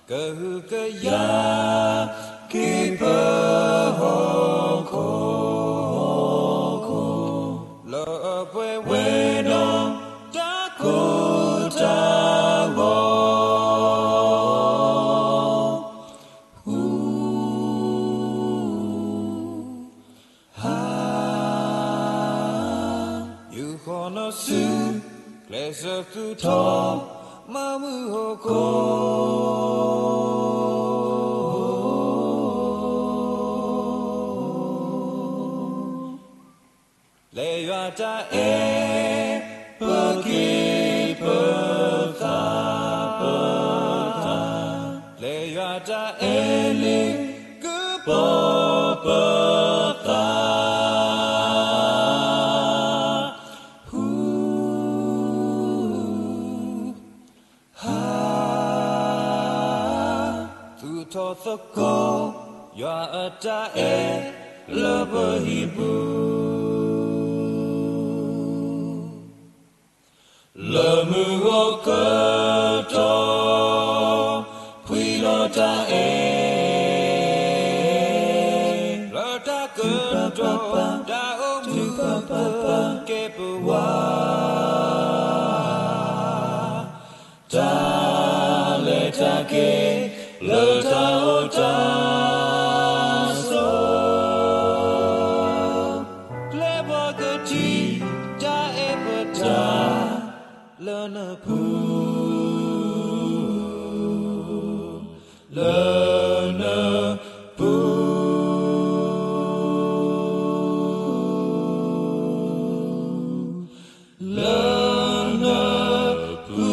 Gahukaya Kipa Hoko Lopwe Weno Dakota Wo You Hono Su Klesa Tuto Mamu Hoko Le Yata E Paki Pata Pata Le Yata E Li Kupo Pata Hu Ha Tu To The Go Yata E Labahibu Lamu Okato Puilota E Lota Kato Da Omu Kepuwa Da Leta Ke Lota Ota So Klebogati Da Epata Lana Poo Lana Poo Lana Poo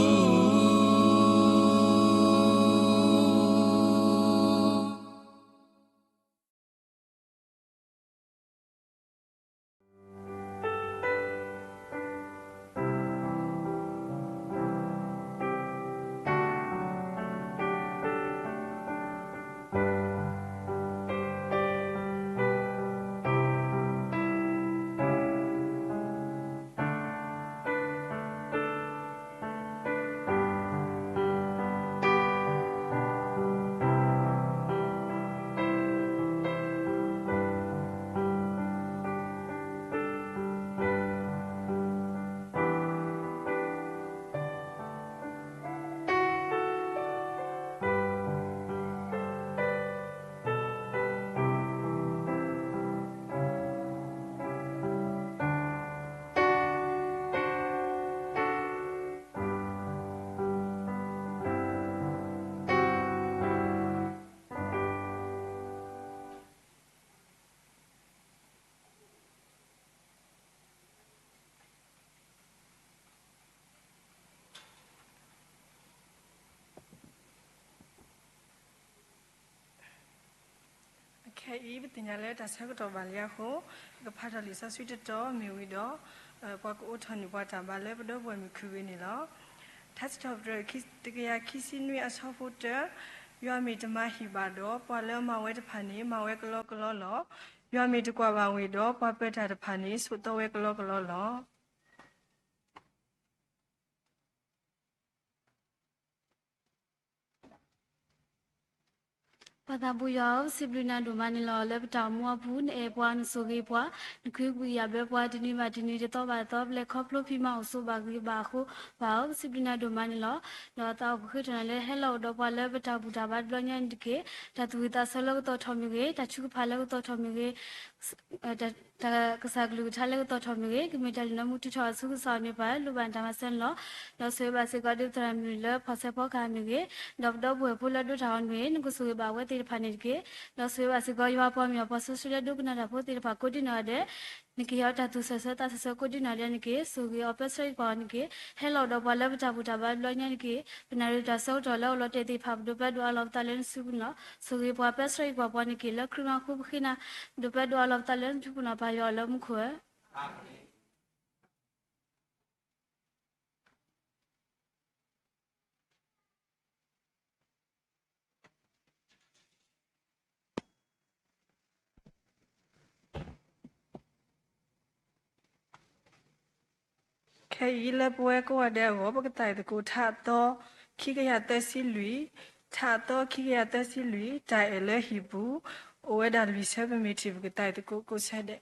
Okay, even the Nala does have to Valiaho, the Patalisa sweet door, Miwido, Pakutan Wata Balebdo, when we Kuinilla. Touched of the kissing me as her footer, you are made to Mahibado, Palema wet pani, Mawekolo, you are made to Guava widow, Puppet at the panis with the Wekolo. Patabuya, Siblina Domanilla, Lepta, Moapun, Epuan, Sogipua, the Kuya, Bepua, Dinimatini, the Toba, Black Coplo, Pima, so Bagri Bahu, Wow, Siblina Domanilla, Lota of Kutan, hello, Dopa, Lepta, Butaba, Blonia, and Decay, that with a solo Tommy, that you palo Tommy, that Kasaglu, Talo Tommy, Metal Namutu, Sani, Lubantamasan law, no Seva Sigadi Tramilla, Pasapo Kamige, Dov Pula do town way, Gusuba, what it panike, no Seva Sigoya upon your Passosia Dugna, put it Pacodinade, Nikiata to Sasata Sacodinade, so we opposite Ponike, hello, the Palavata Butaba, Lonyanike, Penarita South or Lotte, the Pab, the Bedwall of Talent Subuna, so we Papastrike Paponiki, Lacrima Kubina, the Bedwall of Talent Puna Payola Mukue. Kayla Bueco, there, Robert, the good hat door, Kikaya Tessie Louis, 查到去个但是lui在了一步，我的lui下边没提个带的过来的。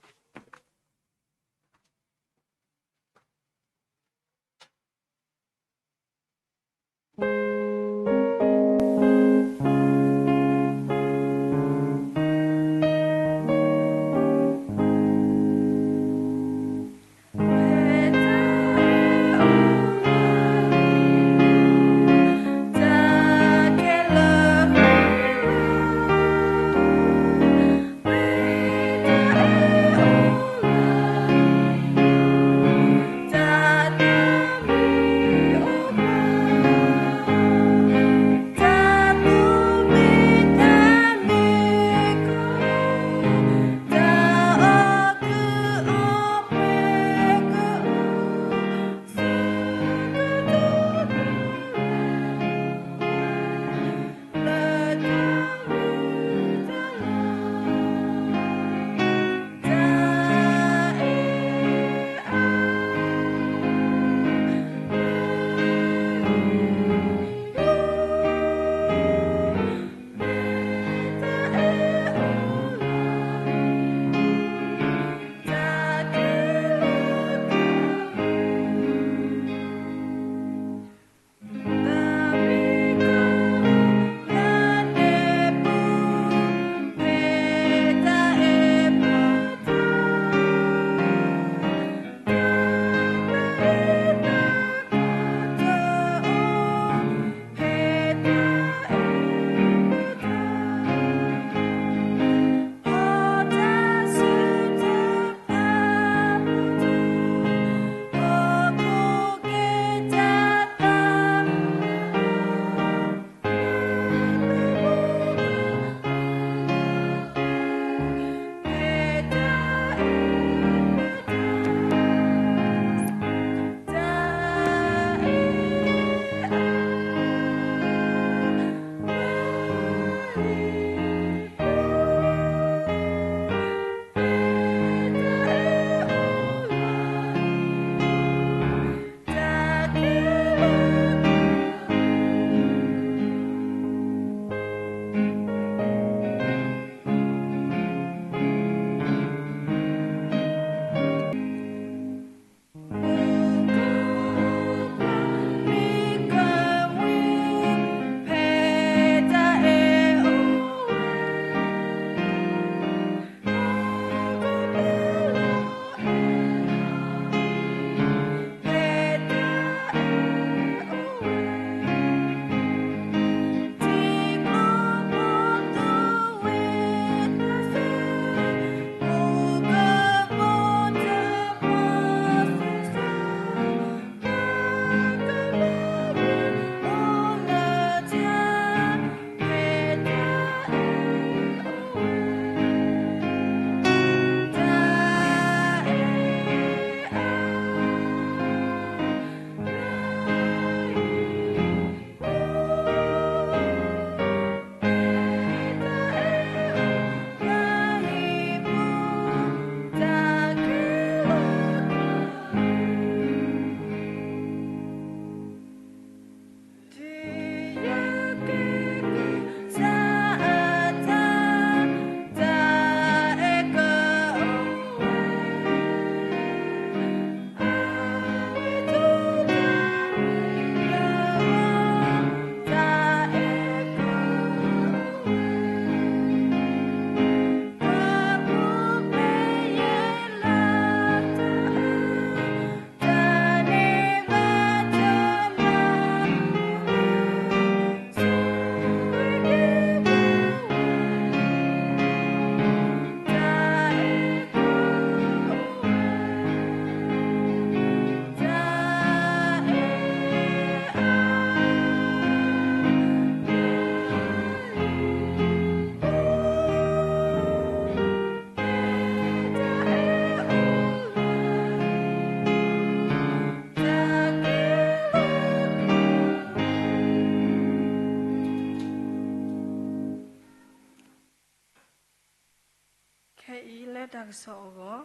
လက်တဆောကို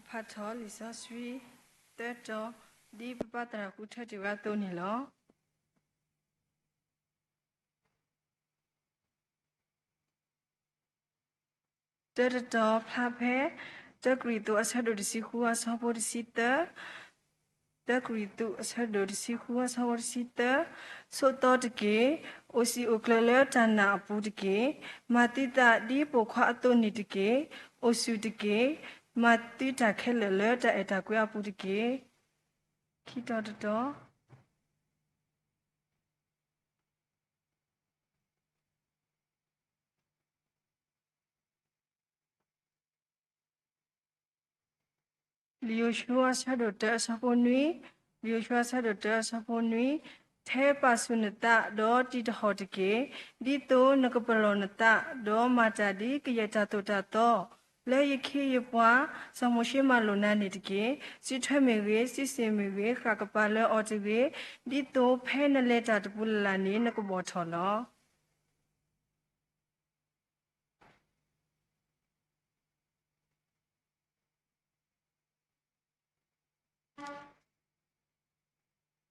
ဖတ်တော်လီဆာဆွီတဲတော်ဒီပပတရာကုထတိဝါတုန်နီလော Terato Plape, the Grito as head of the Sihua Sabo the Sita, the Grito as head of the Sihua Sabo the Sita, so thought the gay, Osi Oclele Tana Pudike, Matita di Poquato Nidike, Osu the gay, Matita Kelele, the Etaquia Pudike, Kita the door. Liushua Sadotta Saponui, Liushua Sadotta Saponui, Te Pasunata, do Tit Hotike, Dito Nakapalonata, do Matadi, Kayatato Tato, Layaki Yapa, Samoshima Lunanitike, Sitamere, Sisimere, Kakapala Otive, Dito Penaleta Pulani, Nakabotolo.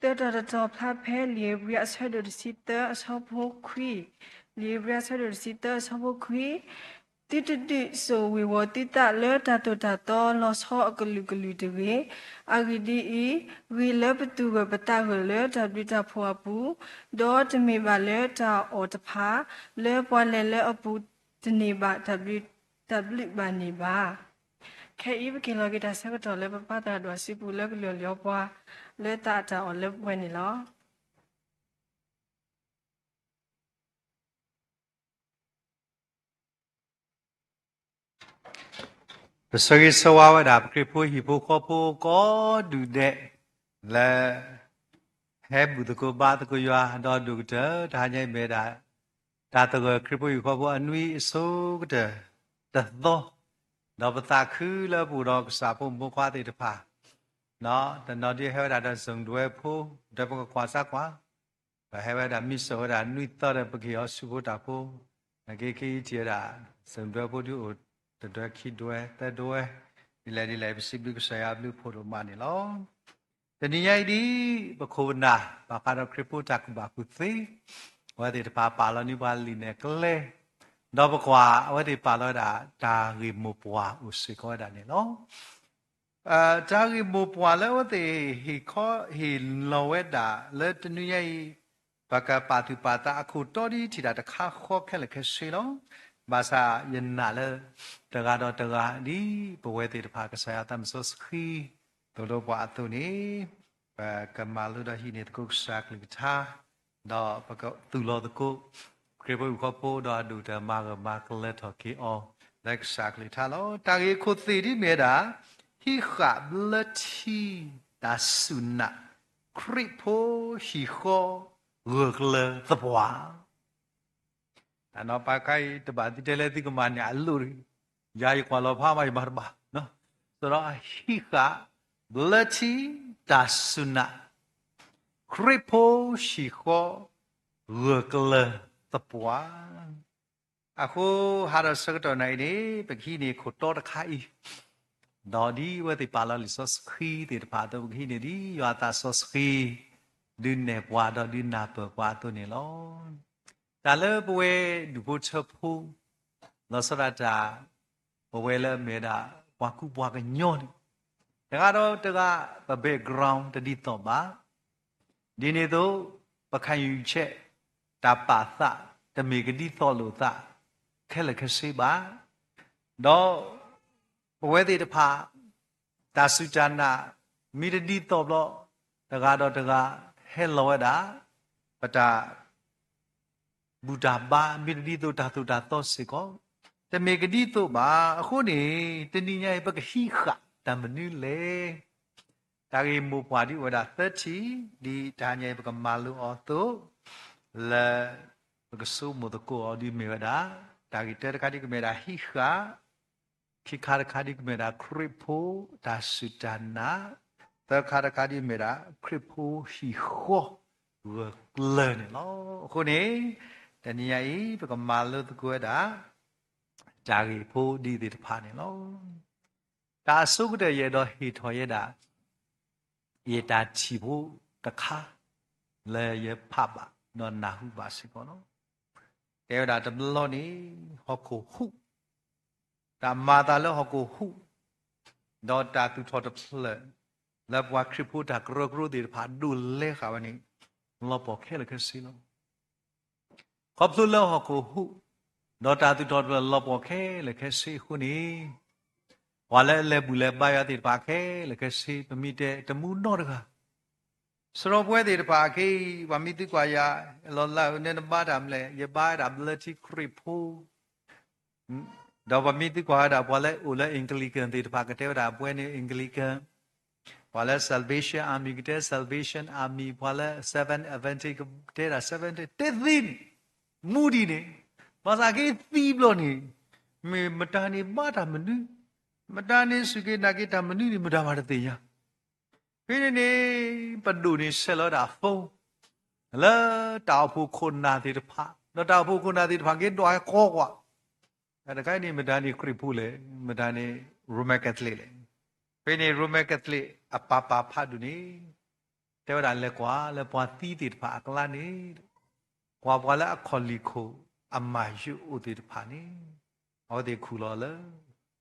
The top pair, Libria said the sitter, a sopo qui. Libria said the sitter, a sopo qui. Did so we were did that letter to tato, lost hot guluguludere. Agidi, we love to a batagle, that bit a poor boo. Dot me valeta or the pa, le poilele a boot the neighbor, tablet baniba. If you get a second or level pattern, was if you look at your boy, let that or live when you law. The story so our up, cripple, hippocopo, God do that. Le have the go bath go you are, don't do the Tanya made that. That the cripple you call and we so good. The though. Nobataku, Budok, Sapo, Moquati the pa. No, the naughty heard that some dwepo, double quasaqua. I have a miss or a new thought of Paki or Subotapo, a gaki tira, some dwepo do the dirty dwe, the door, the lady legacy because I have blue photo money long. The Niadi, Bakona, Bakada cripple takubaku, where the papa Nibali necklace. တော့ဘကွာအဝတ်ဒီပါလို့ဒါရီမူပွားဥစီခေါ်တာနေနော်ဒါရီမူပွားလဲဝတ်ဒီဟီခေါ်ဟီလောဝဲတာလဲတနည်းရဲ့ဘကပါတူပါတာအခုတော်ဒီထီတာတခါခေါ်ခဲလက်ခဲစီလောဘာသာယနာလဲတကတော့တကဒီဘဝဲတိတဖာကဆရာတမ်ဆောစခီတို့ဘွားသူနေကမာလူဒဟီနေတကုစားကလီတာတော့ဘကသူလောတကုCripple couple do the market hockey or like exactly talo. Tagi could see meda. He had bloody that sooner. Cripple, he ho, workler the bois. And up I kite the body teletic mania luri. Jai Kualopama barba. No, so he had bloody that sooner. Cripple, she ho, workler. ตบว่าอะคูฮาร์สักตัวไหนนี่เป็นขี้นี่ขุดโตตะไคร้ดอดีว่าติปาลาลิซอสขี้ติดพาตัวขี้นี่ดิยาตาซอสขี้ดินเนปวาดอดินนาเปิดว่าตัวนี่ล้อแต่เลิกเวดูพูดเชพูเราสระจ่าเวลเมดาวากุบวากันย้อนแต่ก็เราแต่ก็แบบ background แต่ดีต่อมาดีนี่ตัวประคันยูเชตาปาสะจะมีกันที่ต่อหลุดะแค่ละแค่สิบาดอเวทีตะพาตาสุจานะมีดีต่อบ่ตะกาดอตะกาเฮลวดาปะตาบูดาบามีดีต่อตาตุตาต่อสิก็จะมีกันที่ต่อบ่အခုนี่ตะนี่ใหญ่ปะกะฮิขะตามนุလေตากีหมู่ปวาดิวดา30ဒီဒါใหญ่ปะกะมาลุออตุละก็สู้มุดกูเอาดีเมดาตากิเตอร์คาดิกเมดาฮิกาคิคาร์คาดิกเมดาคริโพตาสุจานะตาคาร์คาดิเมดาคริโพฮิโคเวกเลนเนาะคนนี้แต่นี่ไอ้เป็นก็มาลุตกูดาจากิโพดีติดพานี่เนาะตาสุกเดยดอฮิทอยดาเยตาชิโพตะคาเลยเยพับะนอนนาหูบาสิก่อนเนาะแต่ว่าดาตบลอนี่ฮอกโคหุ တာမာတာလောဟကိုဟုတော့တာသူထော်တဖလလဘဝခရဖို့တာကရကရဒီဖာဒူလေခါဝနီလောပေါ်ခဲလကစီလောခပ်လောဟကိုဟုတော့တာသူထော်လောပေါ်ခဲလကစီခုနီဝါလဲလေဘူးလေပါရတိပါခဲလကစီပမိတဲ့တမှုတော့တကားစရောပွဲတွေတပါခေဝမိတိကွာယာလောလာနေနဘာဒမ်လေယဘာဒမ်လတိခရဖို့တော့ဝမိတိကွာဒါဘွာလဲဦးလဲအင်္ဂလိကန်တွေတပါကတဲ့ဒါပွဲနေအင်္ဂလိကန်ဘွာလဲ Salvation Army ကတဲ့ Salvation Army ဘွာလဲ Seven Adventist ကတဲ့ဒါ Seven တဲ့သိမူဒီနေဘာသာကေသီးဘလို့နေမေမတာနေဘာတာမနုမတာနေစုကေနာကေတာမနုနေမတာပါတဲ့ရဖိနေပဒူနေဆလောတာဖုံးလာတောက်ဖို့ခုနာတိတဖာတော့တောက်ဖို့ခုနာတိတဖာကေတော့ခေါ်ကွာအဲ့ဒါကိုင်းနေမတာနေခရစ်ဖူလေမတာနေရိုမန်ကက်သလစ်လေဖိနေရိုမန်ကက်သလစ်အပပဖတ်ဒူနေတဲဝဒါလဲကွာလဲပွားတီးတိတဖာအကလာနေကွာပွားလဲအခေါ်လီခိုအမယူဦးတိတဖာနေဟောဒီခူလောလဲ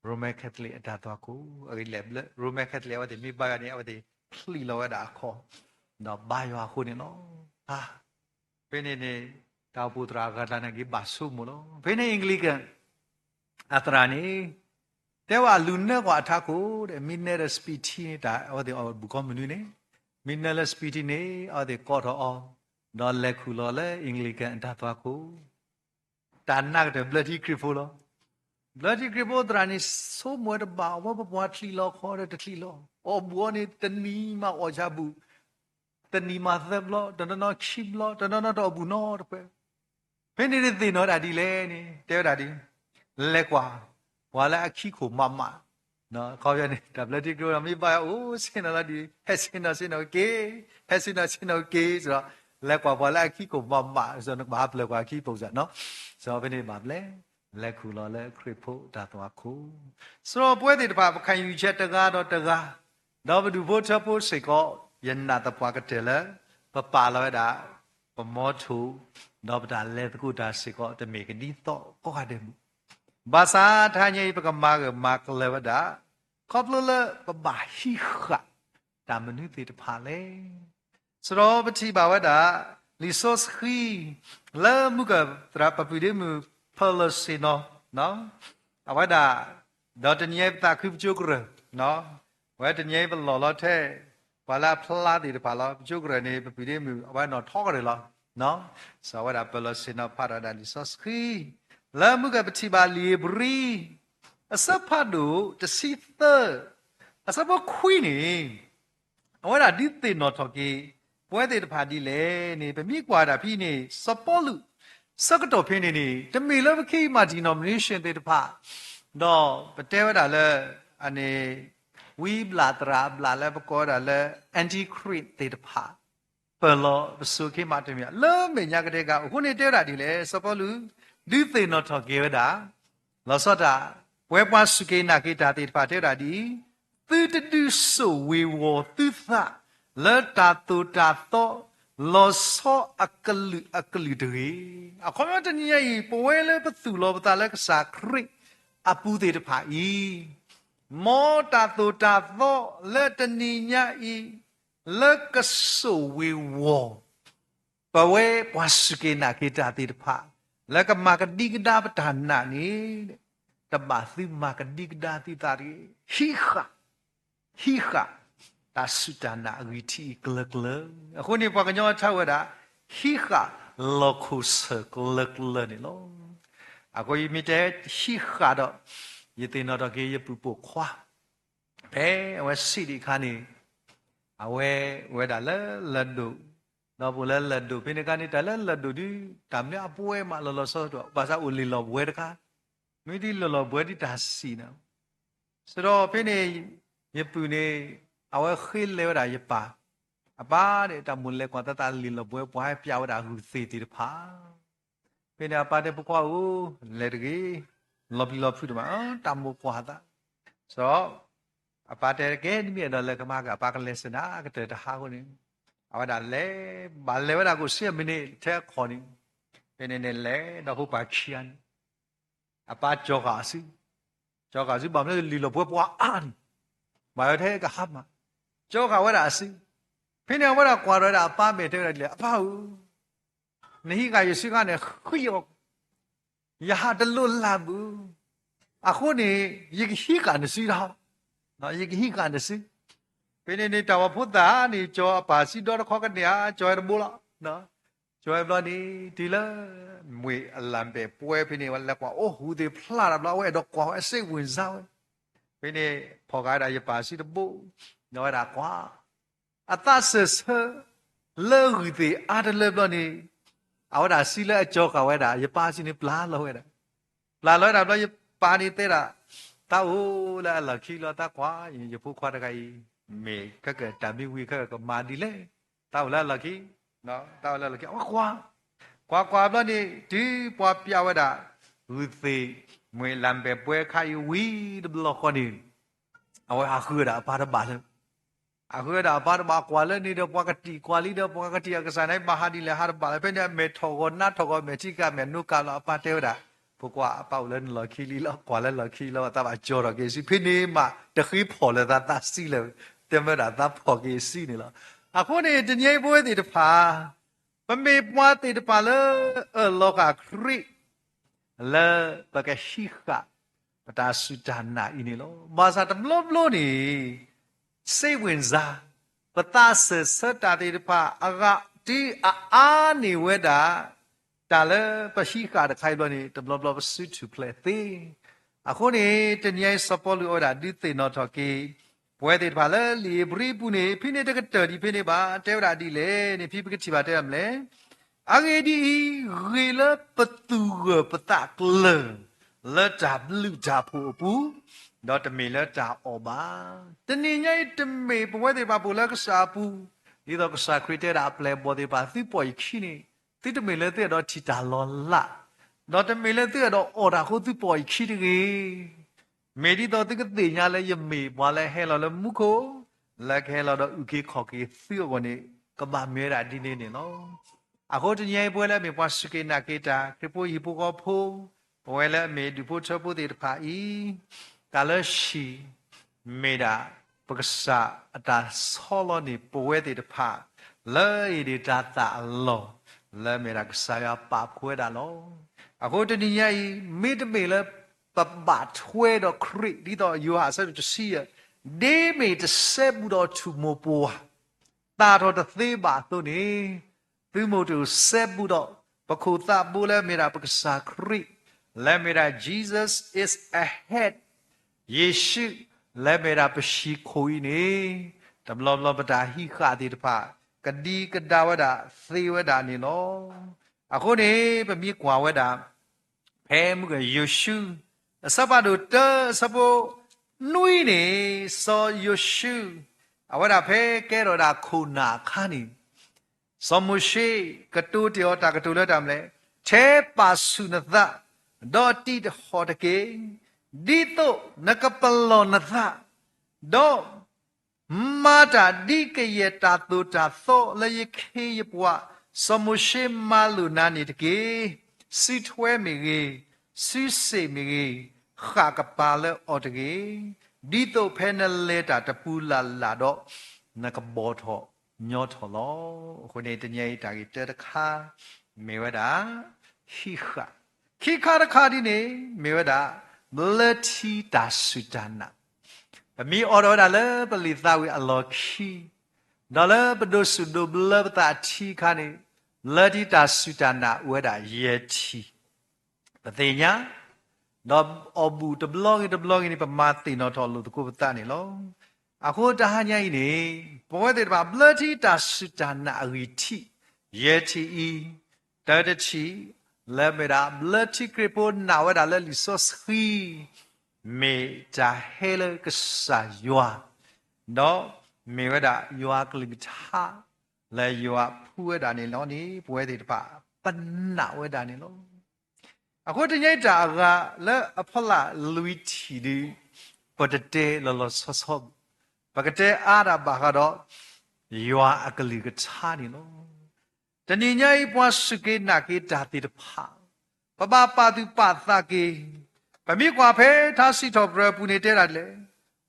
ရိုမန်ကက်သလစ်အတာတော့ကိုအဲ့လေရိုမန်ကက်သလစ်ဝဒီမိဘကနေဝဒီခလီလောဒါခေါ်တော့ဘာရွာခုနေနော်ဟာဖိနေတောက်ပူတရာကတနာကြီးဘာဆုမလို့ဖိနေအင်္ဂလိကန်အတရာနေတဲဝလူနဲ့ကွာအထကိုတဲ့မီနယ်စပီတီတာဟောဒီဘူကောမနူနေမီနယ်စပီတီနေဟောဒီကော်တော်တော့လက်ခုလောလဲအင်္ဂလိကန်အထသွားကိုတာနက်တဲ့ဘလတီခရီဖိုလောဘလတီခရီဖိုတရာနေဆိုမွေးတဘာဝဘွားထလီလောခေါ်တဲ့တထလီလောအော်ဘောနေတနီမအော်ချဘူးတနီမသဘလောတနနချိဘလောတနနတော့ဘူးနော်တပဲဖင်းနေတဲ့သိနော်ဒါဒီလဲနေတဲဒါဒီလဲကွာဝါလာအခီကိုမမနော်ခေါ်ရနေဒါဘလက်တီကရိုမိပါအိုးစင်လာဒီဟက်စင်နာစင်နိုကေဟက်စင်နာစင်နိုကေဆိုတော့လဲကွာဝါလာအခီကိုမမဆိုတော့ဘာဘလဲကွာအခီပုံစံနော်ဆိုတော့ဖင်းနေပါဘလဲလက်ခုလောလဲခရစ်ဖို့ဒါတော့ခုဆိုတော့ပွဲတွေတပါခံယူချက်တကားတော့တကားတော့ဘဒူဖို့ချဖို့စိတ်ကောယနာတပွားကတဲ့လဲပပါလောဒါပမောထုတော့ဒါလဲတကူဒါစိတ်ကောတမေကနီတော့ကောဟာတယ်ဘာသာထားညေပကမာကမာကလေဝဒါခေါပလလပဘာဟိခတာမနုတိတဖာလေစရောပတိဘာဝဒါလီဆိုစခီလာမုကတရာပပီဒမဖလစီနောနော်အဝဒါဒေါ်တညေတာခိပကျုကရနော်ဝဲတညေဘလောလောထဲဘာလာဖလာတိတဖာလောကျုကရနေပပီဒမအဝနော်ထောက်ကြရလားနော်စဝဒါပလစီနောဖာဒါလီဆိုစခီလာမှုကပတိပါလီဘရီအစဖတ်တို့တစီသအစပခွီနေအဝရဒီတေနော်ထော်ကီပွဲတေတဖာဒီလေနေပမိကွာတာဖိနေစပေါ်လူစကတော်ဖိနေနေတမီလဘခိမာဒီနော်မနီရှင်တေတဖာတော့ပတဲဝဒါလဲအနေဝီဘလာတရာဘလာလဲပကောဒါလဲအန်တီခရစ်တေတဖာပလောပစုခိမာတမီလဲမေညာကတဲ့ကခုနေတဲတာဒီလေစပေါ်လူဒီသေနော်ထော်ကေဝဒါလောစောတာဝဲပွားစုကေနာကေတာတေဖာတဲ့တာဒီသူတတူဆိုဝေဝသူသလက်တာတူတာတော့လောစောအကလူတွေအခုမတနည်းဤပွဲလေပသူလောပတာလက်ကစားခရစ်အပူတေတဖာဤမောတာတူတာတော့လက်တနီညာဤလက်ကဆိုဝေဝပဝဲပွားစုကေနာကေတာတေတဖာแล้วก็มากระดิกดาประธานนานี้ตบาซิมากระดิกดาติตารีฮิขะตาสุตานาวิธีกลกเลคนนี้พอกันย้อนเช่าว่าฮิขะโลคุสกลกเลนี่ลงก็ยังมีแต่ฮิขะดอกยี่ตีนอดอกเกยปุปขวาเพ่เอาไว้สิดิขานี่เอาไว้ด่าละดูတော့ဘလလဒုပိနကနိတလလဒုဒီတမ်နေအပွဲမှာလောလောဆောတော့ဘာသာဦးလီလောဘွဲတခါမိဒီလောလောဘွဲဒီတာစီနော်ဆိုတော့ဖိနေယပူနေအဝဲခိလေဝဒါယပါအပါတဲ့တမွန်လေကွာတတလီလောဘွဲပွားပြောက်တာဟုစီတီတဖာဖိနေအပါတဲ့ပကွာဦးလေတကြီးလောဘီလောဖူတမတမကွာတာဆိုတော့အပါတဲ့ကဲဒီမြေတော့လေကမကအပါကလေးစနာကတဲ့တဟာကိုနေအဝဒါလေဘာလေဝဒါကို10မိနစ်ထဲခေါ်နေနေလေတော့ဟုတ်ပါချီယန်အပါကြောကာစီ cho cả sự bấm lên lì lò bùa bùa an mà ở thế cả hấp mà cho cả vậy đã xí phía nào vậy đã qua rồi đã ba mẹ thế là lẹ bao này cái sự cái này khuya ya đã luôn làm bu à khu này những cái cái này sự đâu nó những cái cái này sự bên này tao phút đã này cho bà sĩ đó nó khó cái này cho em mua đó nó cho em lo đi thì là mùi làm bè bùi bên này là quả ô hú thì phá làm lo vậy đó quả sẽ quên sao bên này phò cái đại bà sĩ đó bố nói đã quá à ta sợ sợ lỡ hú thì à đó lỡ lo này áo đã xí lỡ cho cả vậy đã bà sĩ này phá lo vậy đã phá lo đã lo bà này thế là tao là khi lo ta quá giờ phút qua cái mẹ cái trạm biêu cái mà đi lên tao là khi nó tao là cái qua đó đi chứ qua piao vậy đã thì mình làm bè bè khai quý được lo con đi à khơi đã ba đã lên khơi đã ba qua lên đi được qua đi được qua cái sản này ba đi là hai ba bên này mẹ thọ con mẹ chỉ cả mẹ nuôi cả là ba tiêu đãพวกว่าเป่าเล่นลอยขี้ลีแล้วกว่าเล่นลอยขี้แล้วตาบาจอร์กสิพี่นี่มาตะขี้พอเลยตาซีเลยเต็มไปหมดตาพอเกซีนี่แล้วอ่ะคนนี้จะยังบ่ได้พามันมีปัวติดพาเลยโลกาคริเลยปะกะชิกะปะตาสุดานาอีนี่แล้วมาซาตำลบโลนี่เซวินซาปะตาเสสตาติดพาอากะที่อานี่เวดาแต่ละภาษีการใครบ้างนี่ตำรวจสุดทุเพลตีอ่ะคนนี้จะยังสปอร์ตอะไรดิเตนอทอกีพอดีพาเลยลีบรีบุนี่พี่เนี่ยจะก็เจอดีพี่เนี่ยบ้าเจ้าได้ดีเลยนี่พี่ไปก็ชิบะเจ้าเลยอันนี้ดีเรื่องละประตูประตากเลยละจับลูกจับผู้ปูดอตมีละจับออกมาแต่นี่ยังจะมีพอดีพาปูละก็สาปูนี่เราก็สาคริเตอร์อัพเลยพอดีพาที่ปล่อยขี้นี่ที่จะมีเรื่องที่เราทิดาลอนละเราจะมีเรื่องที่เราอดาเขาที่ปล่อยคิดงี้มีที่เราที่ก็ตีญาเลยยังมีว่าเลยให้เราเลยมุขแล้วให้เราอุกิขอกิเสื้อวันนี้ก็บามีอะไรดีนี่เนาะอ่ะเขาจะยังพูดแล้วมีว่าสกินาเกตาคือพูดฮิปุกอพูพูดแล้วมีดูพูดชอบพูดที่พาอีกาลชีมีดาปกษาอัตราสโลนี่พูดที่พาเลยดีตาตาลอแล้วมีรักษาปาบคุยได้หรอအခုတနည်းရဲ့မိတမေလပပထွဲတော့ခရစ်ဒီတော့ယူဟာဆက်တစီဒေမေတဆက်ဘူးတော့သူမပေါ်တာတော့တသေးပါသူနေသူမို့သူဆက်ဘူးတော့ပခုသဘူးလဲမေရာပက္ခစာခရစ်လဲမေရာ Jesus is ahead ယေရှုလဲမေရာပရှိခိုးနေတဘလဘလပတာဟိခါတိတဖာကဒီကဒါဝဒသေဝဒနေလောအခုနေပမိကွာဝဒဖဲမှုကယေရှုစပဒုတစပိုနွိနေစောယေရှုအဝဒဖဲကဲတော်တာခုနာခါနေစမုရှိကတူတယောတာကတူလတမ်လေချေပါဆုနသဒေါတိတဟောတကေဒီတုနကပလောနသဒေါမာတာဒီကရတာတူတာသောလေခေယပွားစမုရှိမာလူနာနေတကေစီထွဲမီကြီးစီစေမီကြီးခါကပါလေအော်တကေဒီတော့ဖဲနလေတာတပူလာလာတော့နကဘောထောညောထောလောခုနေတညိတာကြီးတခါမေဝဒာခိခါတခါဒီနေမေဝဒာဘလတီတာစုတနာပမီအော်တော်ဒါလေပလီသာဝီအလောခိဒါလေပဒုစုဒဘလပတာတီခါနေလတိတာစုတနာဝဒယေတီပတိညာတော့အဘူတဘလော့နေပမာတိနော်တော်လို့တကူပတနေလောအခုတဟညာကြီးနေဘောတဲ့ပါဘလတိတာစုတနာအဝီတီယေတီတတချီလေမရာဘလတိကရပိုနာဝဒလေလီဆိုစခီမေဂျာဟဲလကဆာယွာတော့မေဝဒယွာကလိတာလေယွာဖူဝဒနေလောနေပွဲတဲ့ပါပနာဝဒနေလောအခုတညိတာကလေအဖလာလူချီဒီပတတဲလောလောဆောဆောပကတဲအာရဘာကတော့ယွာအကလိကချာနေလောတဏိညာဤပွားစကေနာကေတာတိတဖာပပပါတုပသကေပ ပမိကွာဖဲထားစီတော်ဘရပူနေတဲ့ရလေ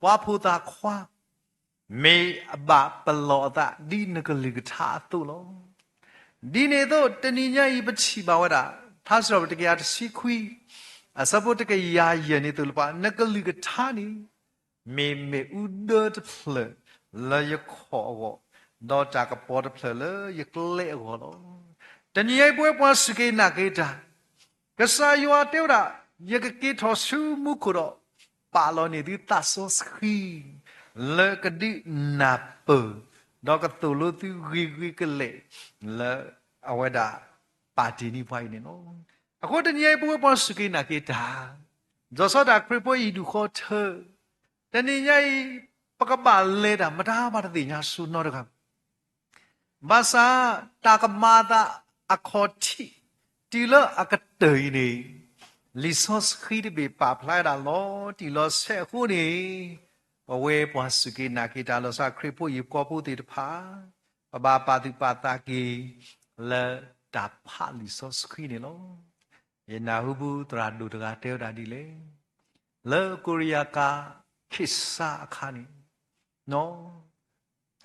ဝါဖူတာခွာမေအဘပလောတာဒီနကလိကထာတုလောဒီနေတော့တဏိညာဤပချီပါဝတာထားစီတော်တကယ်တစီခွီအစပုတ်တကယ်ယာယနေတူလပါနကလိကထာနီမေမေဥဒတ်ဖလလာယခောတော့တာကပေါ်တဖလယကလေဟောလောတဏိယပွဲပွားစကေနာကေတာကဆာယောတေဝရယကကေထောဆူမုခရောပါလောနေဒီတဆောစခီလေကဒီနာပတော့ကတူလို့သူဂီကလေလေအဝဒပါတီနီဖိုင်နေနော်အခုတညေပွဲပွားစကေနာကေတာဇောစတာခရပွေးဒူခေါ်ထတဏိယပကပါလေတာမတာပါတိညာဆုနော်တကဘာသာတာကမာတာအခေါ်တီတီလအကတေနေလီဆော့ခီဒီဘေပါဖလိုက်တာလောတီလောဆက်ခုနေဘဝဲပွားစုကေနာကေတာလောစာခရဖို့ရေကောဖို့တေတဖာပဘာပါတိပါတာကေလေတာဖာလီဆော့ခီနေလောယေနာဟုဘူးတရာဒုတကတဲတာဒီလေလေကိုရီးယားကခိစာအခါနေနော်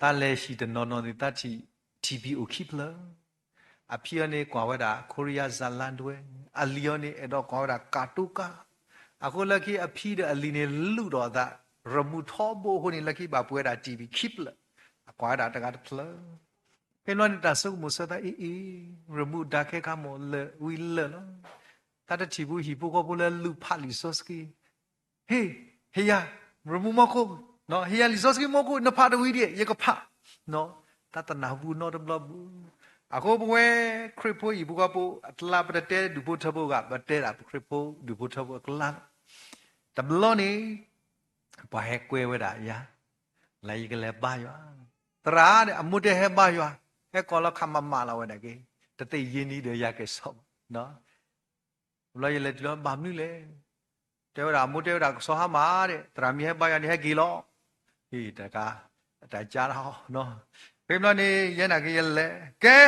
တာလဲရှိတဲ့နော်ဒီတချီ TBO keep လာအဖီယနေကွာဝဒါကိုရီးယားဇာလန်တွေအလီယနေအဲ့တော့ကွာဝဒါကာတူကာအခုလက်ခိအဖီတဲ့အလီနေလူတော့ဒါရမူထောဘိုဟိုနေလက်ခိဘာပွဲတာ TV keep လာကွာဒါတကတ်ဖလာပင်လောနေတာစုမှုစတာအေးရမူဒါခဲကမောလေဝီလနော်တတ်ချီဘူးဟီပိုကပိုလေလူဖာလီဆိုစကီဟေးဟေးယာရမူမကိုနော်ဟေးယာလီဆိုစကီမကိုနဖာတဝီဒီရေကဖာနော်တတနာဘူးနော်တဘလဘူးအခုဘဝခရစ်ပိုဤဘူကပိုအတလာပတဲ့ဒူပိုထဘောကဘတဲ့တာခရစ်ပိုဒူပိုထဘောကလန်တဘလောနေဘာဟဲကွဲဝဲတာယာလိုက်ကလေးပါရွာတရာတဲ့အမှုတဲ့ဟဲပါရွာဟဲကောလခမမလာဝဲတကေတသိရင်းနီးတယ်ရကေဆောနော်ဘလောရလေဒီလောဘာမနုလေတဲဝရာအမှုတဲဝရာဆောဟာမာတဲ့တရာမီဟဲပါရွာနေဟဲဂီလောဟေးတကားအတိုင်ကြားတော့နော်ဖေမနေရနာကရလေကဲ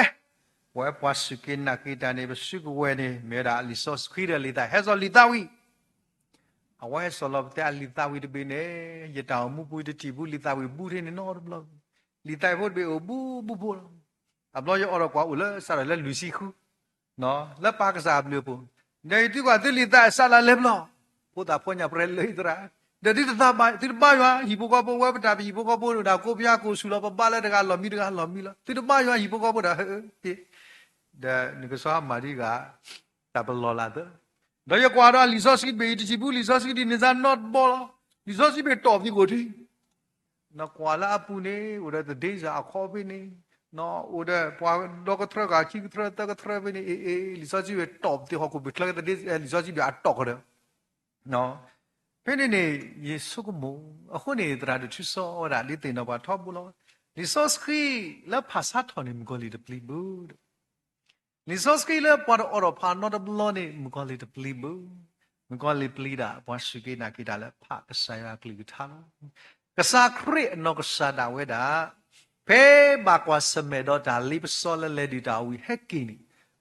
ဝဲပွားစကိနာကိတနေဘစုကဝဲနေမေရာလီဆော့ခီရလီတာဟဲဇောလီတာဝီအဝဲဆောလဘတဲ့လီတာဝီတပိနေရတောင်မှုပွေးတီဘူးလီတာဝီဘူးနေနော်ဘလောလီတာဖို့ဘေအိုဘူးဘူးအဘလောရောကွာဦးလဲဆာလဲလူစီခုနော်လက်ပါကစားဘလို့ဘူးနေတူကတိလီတာဆာလာလဲဘလောပို့တာဖွညာပရဲလေတရာဒတိတသဘာတိဘာယဟီပိုကပိုဝဲပတာဘီပိုကပိုဒါကိုပြာကိုဆူလပပလဲတကလော်မီတကလော်မီလာတိတဘာယဟီပိုကပိုဒါဟေဒါနကဆောမာဒီကတဘလောလာတဲ့ဒါရကွာရလီဆော့စီဘေတီချီဘူးလီဆော့စီဒီနေဇာနော့ဘောလီဆော့စီဘေတော့ဒီကိုတီနော်ကွာလာပူနေဦးတဲ့ဒေဇာအခေါ်ပေးနေနော်ဦးတဲ့ပွားတော့ကထရကချီထရတကထရပေးနေအေးလီဆော့စီဘေတော့ဒီဟောကိုဘစ်လာတဲ့လီဆော့စီဘေအတော့ကြနော်ဖင်းနေယေဆုကမောအခုနေတရာတူချစောရာလီတင်တော့ဘာထောဘူးလို့လီဆော့စခီလက်ဖာစာထော်နေမကိုလီတပလီဘူးလီဆော့စကီလက်ပေါ်အော်ဖာနော်တဘလောနေမကိုလီတပလီဘူးမကိုလီပလီတာဘာရှိကေနာကီတာလက်ဖာကဆာယာကလီထားလို့ကစားခရစ်နော်ကစားတာဝဲတာဖေးဘာကွာစမေတော့ဒါလီပစောလဲဒီတာဝီဟက်ကီနီ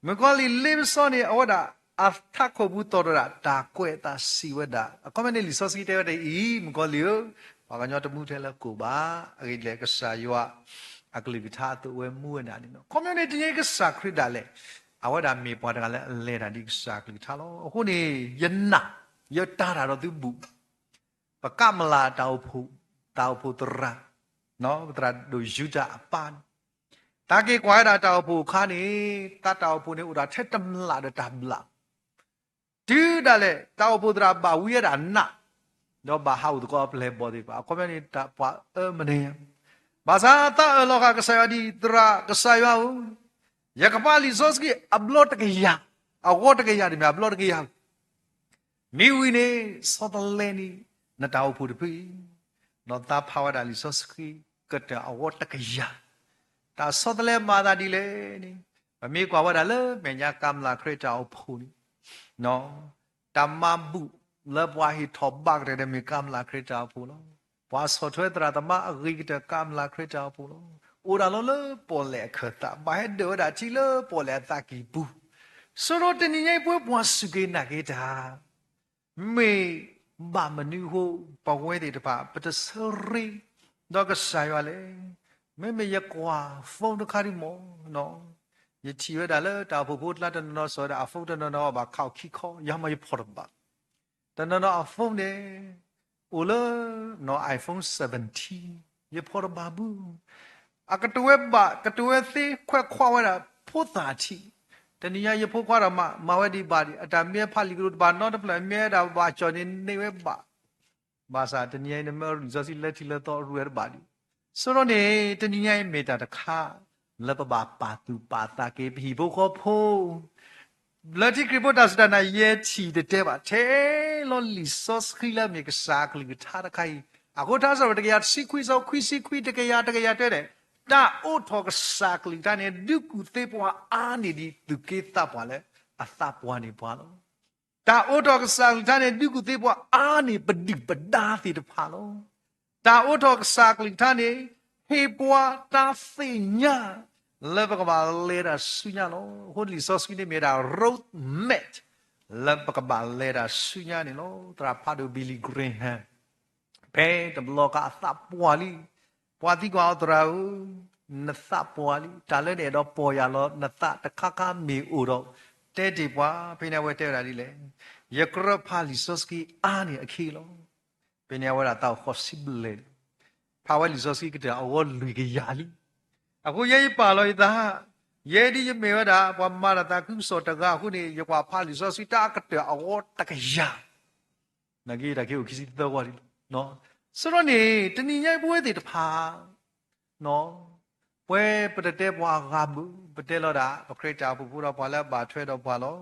မကိုလီလီပစောနေအော်ဒါအဖတ်ကိုဘူးတော်တာကွဲတာစီဝဒါအကမနေလီဆော့စကီတဲ့တဲ့ဤမကိုလီဘာကညောတမှုထဲလဲကိုပါအဲ့ဒီလေကစားယောအကလီဗီသာတူဝဲမှုနာနေနော် community ကစားခရစ်တာလေအဝဒါမေပွားတကလည်းလဲတာဒီစားကလီထားလို့အခုနေယနာယတာတာတော့သူဘူးပကမလာတောက်ဖို့တရာနော်တရာဒိုယူတာအပန်တာကေကွာတာတောက်ဖို့ခါနေတတောက်ဖို့နေဥဒါထက်တမလာတမလာဒီဒါလေတောက်ဖို့တရာပါဝီရတာနာတော့ဘာဟောက်တော့ပလေဘော်ဒီပါ community ပါမနေဘာသာတာလောကကဆရာဒီတရာကဆရာဦးယကပါလီဇော့စကီအဘလော့တကရအဝတ်တကရဒီမြအဘလော့တကရမိဝီနေစောတလဲနီနတောက်ဖို့တပြီနော်တာဖာဝဒါလီဇော့စကီကတအဝတ်တကရတာစောတလဲမာတာဒီလေနီမမေကွာဝဒါလေမညာကမ်လာခရတောက်ဖို့နီနော်တမဘူလဘဝဟီထောဘက်တဲ့မေကမ်လာခရတောက်ဖို့နော်ဘာစောထွဲတရာတမအဂိကတကမ်လာခရတောက်ဖို့နော်အိုရာလောလပေါ်လေခတာဘာဟဒေဒါချီလပေါ်လေတာကီဘူးဆိုတော့တနည်းပွဲပွားစုကေနာကေတာ me ba manu ho pa we de pa but the sorry dog sai wa le me ye kwa phone to carry mo no ye chi we da le ta phu phu la da no so da phone da no ba khao khi kho ya ma ye phor ba da no phone ne o le no iPhone 17ye phor ba bu a ka tuwe ba ka tuwe thi khwa khwa wa da phu ta chiတနည်းရဖို့ခွာရမှာမဝဒီပါဒီအတာမြဲဖာလီကလို့ဘာတော့တပလမြဲတာဘာချော်နေနေဝဲပါဘာသာတနည်းနမဇစီလက်တီလက်တော့ရူရပါဒီဆိုတော့နေတနည်းရမေတာတခါလက်ပပါပါတူပါတာကေပြီဖို့ခေါ်ဖို့လက်တီကရီပိုတာစတနာရဲ့ချီတဲ့ပါထဲလောလီဆော့စခီလာမြေကစားကလေးထားတခိုင်အခုထားဆိုတကယ်စီခွီစောခွီစီခွီတကယ်တဲ့တဲ့တာအိုထောကစားကလေးတနဲ့ဒုကူသေးပွားအာနေဒီဒုကေတာပွားလဲအသပွားနေပွားလို့တာအိုထောကစားကလေးတနဲ့ဒုကူသေးပွားအာနေပတိပဒါသေးတဖာလို့တာအိုထောကစားကလေးတနဲ့ဟေပွားတာသိညာလဘကဘာလေရာဆုညာလို့ဟိုလီဆော့စကီနေမြေတာ road map လဘကဘာလေရာဆုညာနေလို့တရာဖာဒိုဘီလီဂရင်းဟမ်ဘဲတဘလောကအသပွားလီပွားတိကွာတရာနသပွားလီတာလဲတဲ့တော့ပေါ်ရလို့နသတခခမီအိုတော့တဲ့ဒီပွားဖိနေဝဲတဲ့ရာဒီလေယကရဖာလီဆော့စကီအာနေအခီလို့ဖိနေဝဲတာတော့ possible လေဖာဝဲလီဆော့စကီကတဲ့အဝလူကရလီအခုရေးပါလို့ဒါရေးဒီမေဝဒါဘမရတာကုစောတကခုနေယကွာဖာလီဆော့စကီတာကတဲ့အဝတကရနဂီတကေကိုခစီတော့ဝါလီနော်ဆိုတော့နေတဏိညိုင်ပွဲတွေတဖာနော်ပွဲပတတဲ့ဘွားကဘူးပတဲ့လို့တာပခရတာဘူးတော့ဘွားလဲဘာထွဲတော့ဘွားလို့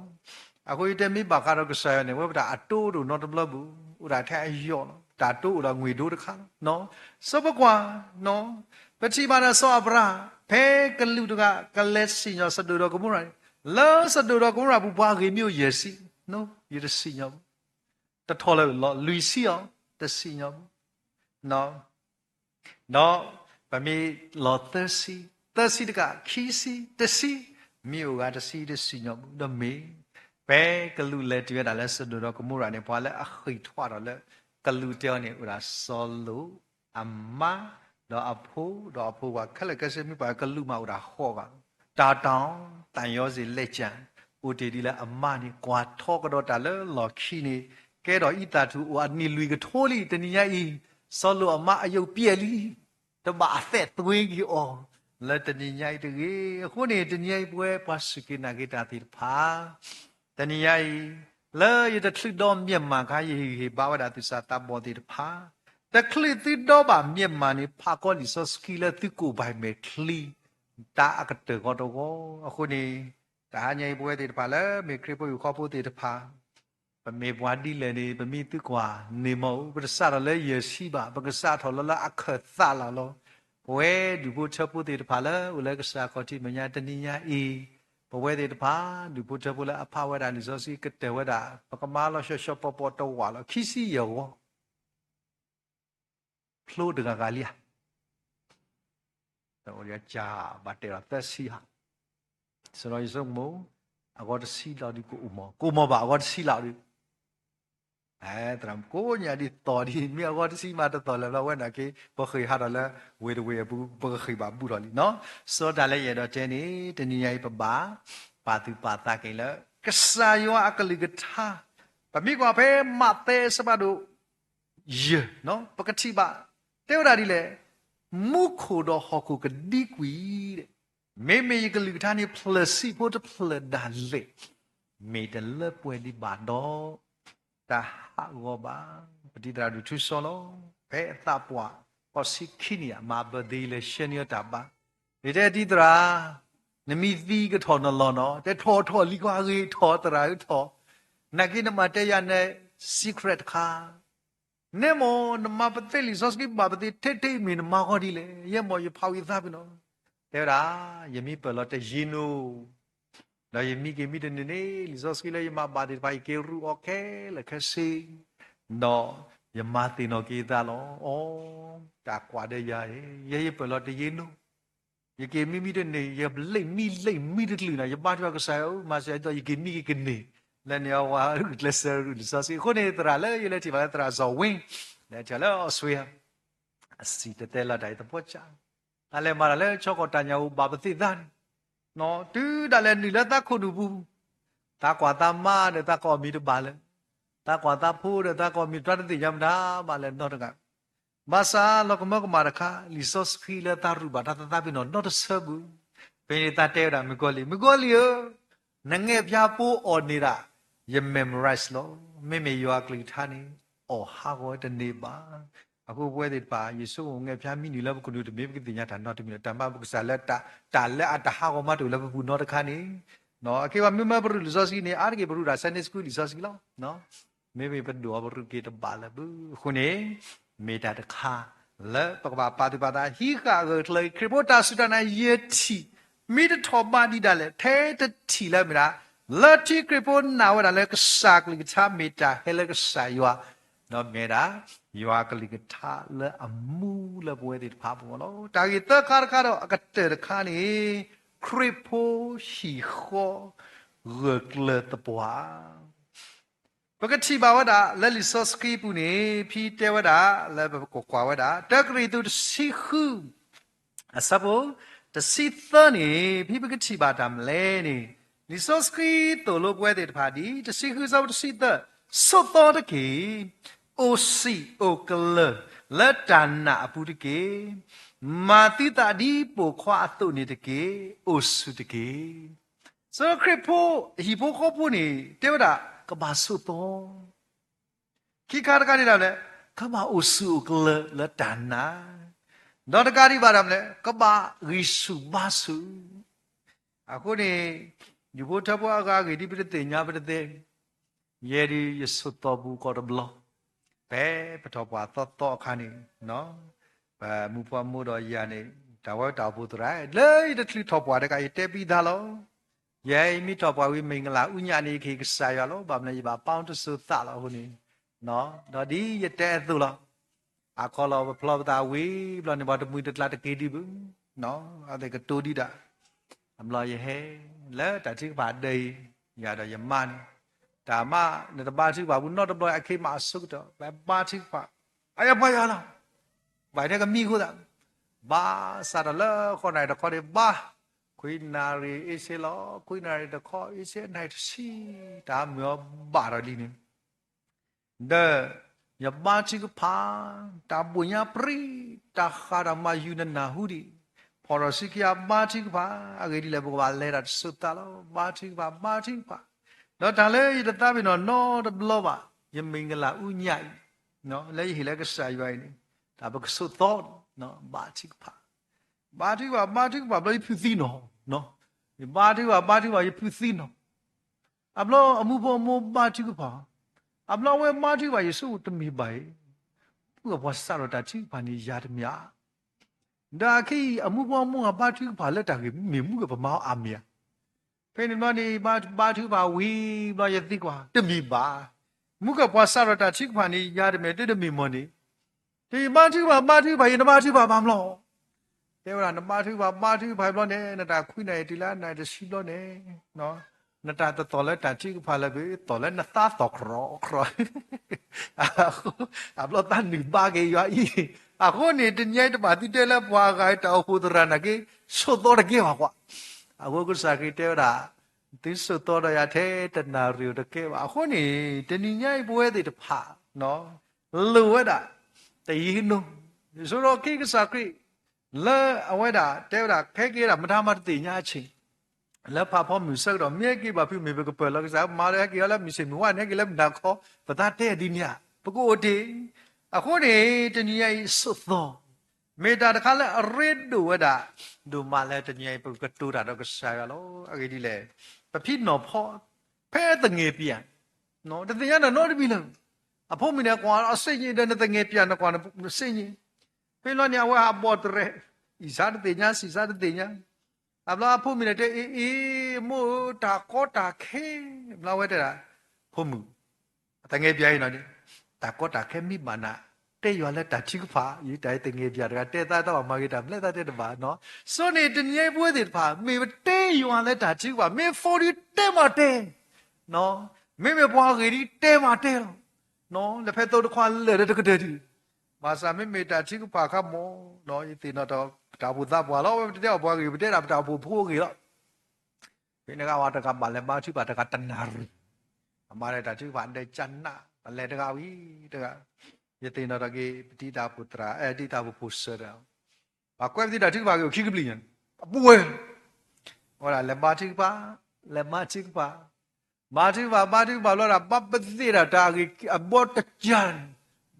အခုတမီဘာကတော့ကစားရနေဝဲပတာအတိုးတို့နော်တဘလဘူးဥဒါထဲရော့နော်တာတိုးဥဒါငွေတိုးတခါနော်စပကွာနော်ပတိပါရဆောအပရာဖဲကလူတကကလက်စီညောစတူတော့ကမူရာလောစတူတော့ကမူရာဘူးဘွားကြီးမျိုးရစီနော်ရစီညောတထော်လဲလူစီအောင်တစီညောနော်ဗမေလောသစီတကခီစီတစီမြို့ကတစီညောဒမေဘဲကလူလက်တွေ့တာလဲစဒတော့ကမူရာနေပွာလဲအခီထွားတော့လဲကလူတောနေဥရာဆောလူအမတော့အဖိုးကခက်လက်ကစမိပါကလူမဥရာဟောကတာတောင်တန်ရောစီလက်ချံဦးတီဒီလဲအမနေကွာထောကတော့တာလဲလော်ခီနေကဲတော့ဣတာသူဝါနီလူကထိုးလီတနီယဤဆောလူအမအယုတ်ပြက်လီတမအသက်သွင်းကြီးအော်လက်တနီညိုက်တကြီးခုနေတနီယပွဲပါစကိနာဂီတာတိဖာတနီယလဲရတဲ့ခလစ်တော်မြတ်မှာခါရီဘာဝဒသစ္စာတဘောတိဖာတခလစ်တိတော်ပါမြတ်မှာနေဖာကောလီဆောစကီလတိကိုဘိုင်မေခလီတာအကတေကောတော့အခုနေတာညိုက်ပွဲတိဖာလဲမေခရပိုခေါ်ပိုတိဖာပမေဘွားဒီလေနေပမိတုကွာနေမောပရစရလဲရရှိပါပကစားထော်လအခတ်သလာလောဝဲဒူဘချပုတေတဖာလဲဦးလဲကစားခေါတိမညာတနိညာဤဘဝဲတေတဖာဒူဘချပုလဲအဖဝဲတာနိဇောစီကတဲဝဲတာပကမာလောရှောပပတောဝါလောခိစီယောဖလိုဒဂါလီယာတော့ရကြဘတ်တေရသက်စီဟာစရောယစုံမအဂေါတစီလာဒီကိုမောပါအဂေါတစီလာဒီတရမ်ကိုညာဒီတော်ဒီမြေအဂေါတစီမာတော်လဲဝဲနာကေဘခိဟာရလဲဝေဘူးဘခိဘာဘူးတော်လီနော်စောဒါလဲရတော့တဲနေတဏိယိပပါပါသူပါတာကေလဲကဆာယောအကလိကထာပမိကွာဖဲမတဲ့စပါတို့ယေနော်ပကတိပါတဲဝဒါဒီလဲမုခိုတော့ဟောကုကဒီကွီတဲ့မေကလိကထာနေ plus စီဖို့တ plus ဒါလေမေတလပွဲဒီပါတော့တာဟာဂောဘာပတိတရာဒုထုဆောလောဘဲအသပွားပစီခိနီယာမာဘဒီလေရှင်ရတာပါဒီတဲ့တိတရာနမီသီကထော်နလောနော်တဲ့ထော်လီကွာကြီးထော်တရာထော်နဂိနမတေယနဲ့ secret ခါနေမောနမပတိလီစောစကိဘာပတိတေမင်းမာခေါ်ဒီလေရမောရဖောက်ရသပြီနော်တဲ့ရာယမိပလောတယင်းနိုလာယမိကေမိတနေနေလီဇောစကီလေယမဘာဒီဘိုင်ကေရူโอเคလခစီနော်ယမတိနောကေတာလောဩတာကွာတဲ့ရေပလောတယင်းနိုယကေမိတနေယလိမ့်မိတလူနာယပါတော့ကဆာမဆာတော့ယကေမိကနေ le ne wa le ser so si ko ne tra le ye le ti ba tra so win le cha le oswe si te la dai ta po cha ta le ma le cho ko ta nya u ba ba ti dan no tu da le ni le ta ko du bu ta kwa ta ma de ta ko mi de ba le ta kwa ta phu de ta ko mi tra ti yam da ba le no ta Masa lo ko mo ko ma ka li so ski le ta ru ba ta bi no not so bu pe ni ta te da mi ko li yo na nge pya po o ni da ye memorize lo me me yo akli tha ni o ha go de ni baအခုပွဲတွေပါယေရှုကိုငယ်ဖျားမိနေလည်းကုလူတမေပကိတင်ညာတာတော့တမီတမ္ပပုကစားလက်တာလက်အတဟာကိုမတူလည်းဘူးတော့တခါနေနော်အကေဝမြမဘရုလဇစီနေအားကေဘရုရာဆန်နစ်စကူလဇစီလောနော်မေမေပဒူဘရုကေတပါလဘူးခုနေမေတာတခါလက်ပကပါပါတိပါတာဟိခါကိုလေခရပိုတာစတနာယေတီမိတထောပါဒီတာလေထဲတတီလဲမလားလက်တီခရပိုနာဝဒါလေကစားကလိချာမေတာဟဲလကစားယောနော်မေတာယောကလိကထာလေအမူလေပွဲတိဖာဘောနော်တာဂီတခါခါတော့အကတဲ့ခါနေခရပိုရှိခောရကလေတပွားပကတိဘာဝဒလဲလီဆော့စကီပူနေဖီတဲဝဒလဲဘကိုကွာဝဒတကရီတူစီခုအစဘောတစီသနေဖီပကတိဘာတမ်လဲနေလီဆော့စကီတိုလိုပွဲတိဖာဒီတစီခုစောတစီသစောတော်တကေအိုစီအိုကလလက်တနာအပူတကေမာတိတာဒီပိုခွာအတုနေတကေအိုစုတကေဆိုခရပိုဟီပိုခေါပူနေတေဝဒကဘာစုတော်ခိကာရကနီလာလေကဘာအိုစုကလလက်တနာတော့တကာရီပါရမလဲကဘာရီစုဘာစုအခုနေညဘထဘွားကဂေဒီပရတေညာပရတေယေဒီယဆုတော်ဘူးကောရဘလောဘဲပထောပွားတော့ခါနေနော်ဘာမူပွားမို့တော့ရနေဒါဝတောက်ဖို့တရိုင်းလေတထလီထောပွားတကရတဲပြီးသားလောယေမိထောပွားဝိမင်္ဂလာဥညာနေခေကစားရလောဘာမလဲဘာပေါင်းတဆုသလောဟိုနေနော်တော့ဒီရတဲသူလောအခါလောဖလောတာဝီဘလနေဘာတမွေတလာတကေဒီဘူးနော်အဲ့ဒါကတိုဒီတာအမလာယေဟဲလဲတတိဘာဒေရတော့ယမန်ဒါမှတပါတိပါဘူး not deploy အခေမအစုတော့ပါတိပါအယပါရလားဘာတဲ့ကမိခုတာဘာစားရလခေါ်နိုင်တော့ခေါ်တယ်ဘာခွေနာရီအစေလောခွေနာရီတခေါ်အစေနိုင်စီဒါမျိုးဘာရလီနေဒါယဘာတိကဖာတာပုညာပရိတာခါရမယူနနာဟူဒီဖော်ရစီကယာဘာတိကဖာအဂေဒီလေဘောလဲရသုတလောဘာတိကဖာဘာတိကဖာတော့ဒါလည်းတသားပြီနော်တဘလောပါယမင်္ဂလာဥညိုင်နော်လဲဟိလဲကစားရွိုင်းနေဒါဘကဆုသောနော်ဘာတိကဖာဘာတိကဖာဘယ်ဖြူသီနော်ဘာတိကဖာရဖြူသီနော်အဘလောအမှုပေါ်မဘာတိကဖာအဘလောဝဲဘာတိကဖာယေစုတမီပိုင်ဘုရားဆရာတော်တာတိကဖာနေရတယ်မြာဒါခိအမှုပေါ်မဘာတိကဖာလက်တာကြီးမြမှုကဗမာအာမီယာဖေနေမနီဘာသူဘာဝီဘာယတိကွာတမီပါမုကပွားဆရတာချိကဖာနီရတယ်မဲတမီမနီဒီဘာသူဘာယနဘာသူဘာဘာမလို့တေဝရနဘာသူဘာဘာဘလို့နေနတာခွိနေတီလာနိုင်တရှိလို့နေနော်နတာတော်လက်တာချိကဖာလည်းပဲတော်လက်နတာတော်ခရောအဘလို့တန်နီဘာကေရွာဤအခုနေတညိုက်တပါတိတဲလက်ပွားခိုင်းတောက်ဖို့တရနာကေဆိုတော်ကေပါကွာအခုကစားကြတဲ့တာဒီစတော်ရရတဲ့တနာရီတကယ်ပါအခုနေတဏိညိုက်ပွဲတွေတဖာနော်လူဝဲတာတည်နုဆိုတော့ကိကစားကြလဲအဝဲတာတဲတာခဲကေတာမထားမတည်ညာချင်းလဲဖာဖို့မြစတော့မြဲကိပါပြမေဘကပလကစားမာရကေလဲမြစမဝနဲ့ကေလဲမနာခေါ်ပတာတဲ့ဒီညာပကိုတေအခုနေတဏိညိုက်စွသောမေတာတခါလဲအရစ်ဒူဝဒါဒူမာလဲတညိုင်ပုကတူတာတော့ကစားရလောအကြီးဒီလဲပဖိနော်ဖောဖဲတငယ်ပြန်နော်တတိယနော်တပြီလုံးအဖို့မင်းကွာအစိညတဲ့တငယ်ပြန်ကွာစိညဖေလောညာဝါဘောတရဲဤစားတဲ့ညာစီစားတဲ့ညာအဘလာအဖို့မင်းတဲ့အေးမို့တာကောတာခဲဘလာဝဲတဲ့ဖို့မှုတငယ်ပြန်နော်တာကောတာခဲမိမာနာတဲ့ရွာလက်တာချိကဖာရေးတိုင်တငယ်ပြတာတဲ့သားတော့မာဂီတာလက်သားတဲ့တပါနော်စွနေတညိုင်ပွဲတွေတပါမေတဲ့ရွာလက်တာချိကဖာမေ40တဲ့မတဲ့နော် မေမေပွားကြီးတဲမှာတဲတော့နော်လက်ဖက်တော့တခွာလဲတဲ့ကတဲ့ဒီဘာသာမေမေတာချိကပါခမောနော်ဒီတင်တော့တာဘူသားပွားတော့တဲ့ပွားကြီးတဲ့တာဘူဖိုးကြီးတော့ဘယ်နကဝါတကပါလဲပါချိပါတကတနာရအမားတဲ့တာချိပါတဲ့ချန်နာဘလဲတကဝီတကယတင်တော့ကေပတိတာပုတရာတိတာဘူပုစရာဘာကွဲတိတာချိပါကိုခိကပလီယံအပွေဟောလာလက်ပါချိပါလက်မချိပါမာတိပါလောတာပပတိတာတာကြီးအဘောတကြံ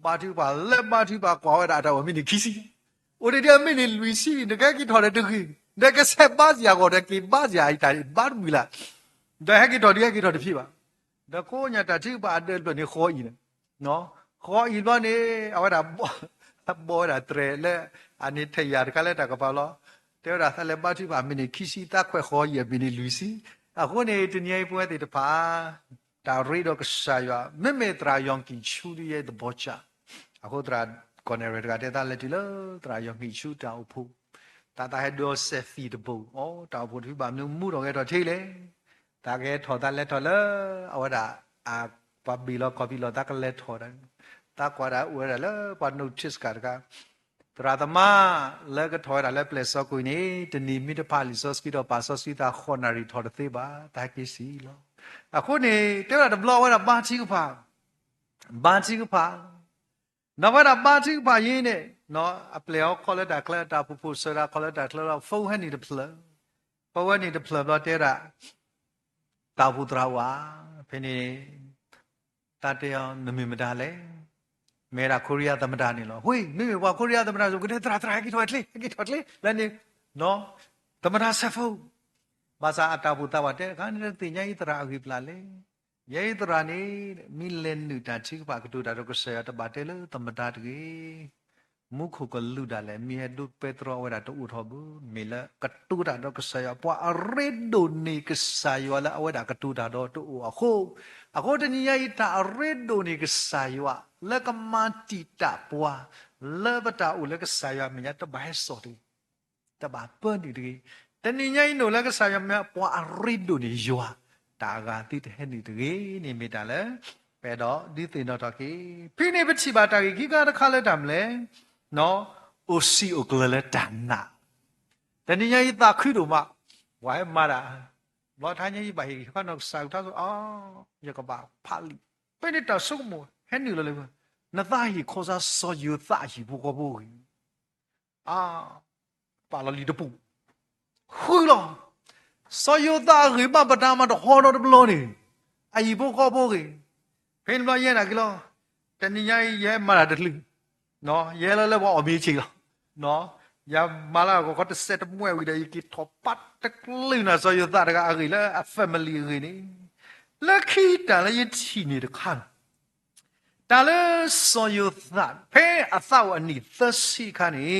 မာတိပါလက်မာတိပါကွာဝဲတာတော့မင်းခိစီအိုဒီတမင်းလူစီငကကီထော်တဲ့တခိငကဆက်ပါစရာကိုတကိပါစရာအိတာဘာမီလာဒါဟကီထော်ဒီဟကီထော်တဖြစ်ပါဒါကိုညာတတိပါတဲ့လို့နေခေါ်ရင်နော်ခေါ်ရင်တော့နေအဝဲတာဘောတာတရလေအနိထရကလည်းတကပါလောတဲ့တာဆက်လက်မာတိပါမင်းခိစီတခွဲခေါ်ရမင်းလူစီအခုနေတညိပွဲတဲ့တပါတာရီတော့ကစားရမမေတရာယောင်ကီချူရီရဲ့တဘောချအခုတရာကော်နယ်ရကတဲ့တာလက်တီလို့တရာယောင်ကီချူတောက်ဖို့တာဟက်ဒိုဆက်ဖီတဘူဩတောက်ဖို့ဒီပါမျိုးမှုတော့ခဲ့တော့ထိလေတာကဲထော်တာလက်ထော်လအဝဒါအာပဘီလောကော်ပီလောတာကလက်ထော်တယ်တာကွာတာဝဲရလပနုချစ်ကာကတရာသမလကထော်ရလက်ပလက်စောကိုနေတနီမီတပါလီစောစကီတော့ပါစောစီတာခေါ်နာရီထော်တဲ့သေးပါတာကီစီလောအခုနေတဲ့ရဘလောဝဲဘာချီကဖာနဝရဘာချီကဖာရင်းနေနော်အပလေအောခေါ်လက်တာကလတာပူပူဆရာခေါ်လက်တာကလဖုန်းဟန်နေတပလပဝဲနေတပလတော့တဲ့ရတာဘူးတရာဝါဖိနေတတယောနမီမတာလဲမေရာကိုရီးယားသမ္မတနေလို့ဟွေမိမေဘွာကိုရီးယားသမ္မတဆိုကတဲ့တရာကီထွတ်လေလည်းနေနော်သမ္မတဆက်ဖို့ဘာသာအတာဘူးတဝတဲ့ခါနေတဲ့တင်ညာဤတရာအခိပလာလေယေတရာနေမီလန်နူတာချိကပါကတူတာတော့ကဆရာတပါတဲလေသမ္မတတကြီးမုခုကလူတာလေမီဟဒုပေထရောဝရတူထောဘူးမီလကတူတာတော့ကဆရာပွာအရေဒိုနေကဆာယောလာအဝဒကတူတာတော့တူအခုတညဤတာအရေဒိုနေကဆာယောလကမတီတာပွာလဘတာဦးလကဆာယောမညာတဘဲစောတူတဘာပန်ဒီဒီတဏိညာနိုလကဆာယမပွာအရိဒုန်ယောတာဂာတိတဲ့နေတေနေမိတာလေပဲတော့ဒီတင်တော့ကေဖိနေပချိပါတာကေကတခါလက်တမ်လေနော်အိုစီအိုကလလက်တနာတဏိညာဤတာခိတို့မဝိုင်းမာတာဘောထိုင်းညာဤပါဟိခနောဆောက်တာဆိုအော်ရကပါဖာလီပဲနေတာဆုမဟဲ့နေလေနသားဟိခေါ်စားစောယူသားဟိဘူကဘူအာပါလလီတပူဟွလောစောယတာရိပပတာမတော့ဟောတော့ဘလို့နေအယီဘောခေါ်ဘောကြီးဖင်မရဲနာကလောတဏိညာရဲမာတာတလူနော်ရဲလဲဘောအမေးချီလောနော်ရမာလာကိုကတစက်မွဲဝီတဲ့ကိထောပတ်တကလူနာစောယတာတကအကြီးလဲအဖမလီကြီးနေလက်ခီတလည်းရချီနေတဲ့ခန်းတလည်းစောယတာဖဲအသောအနိသစီခန်းနေ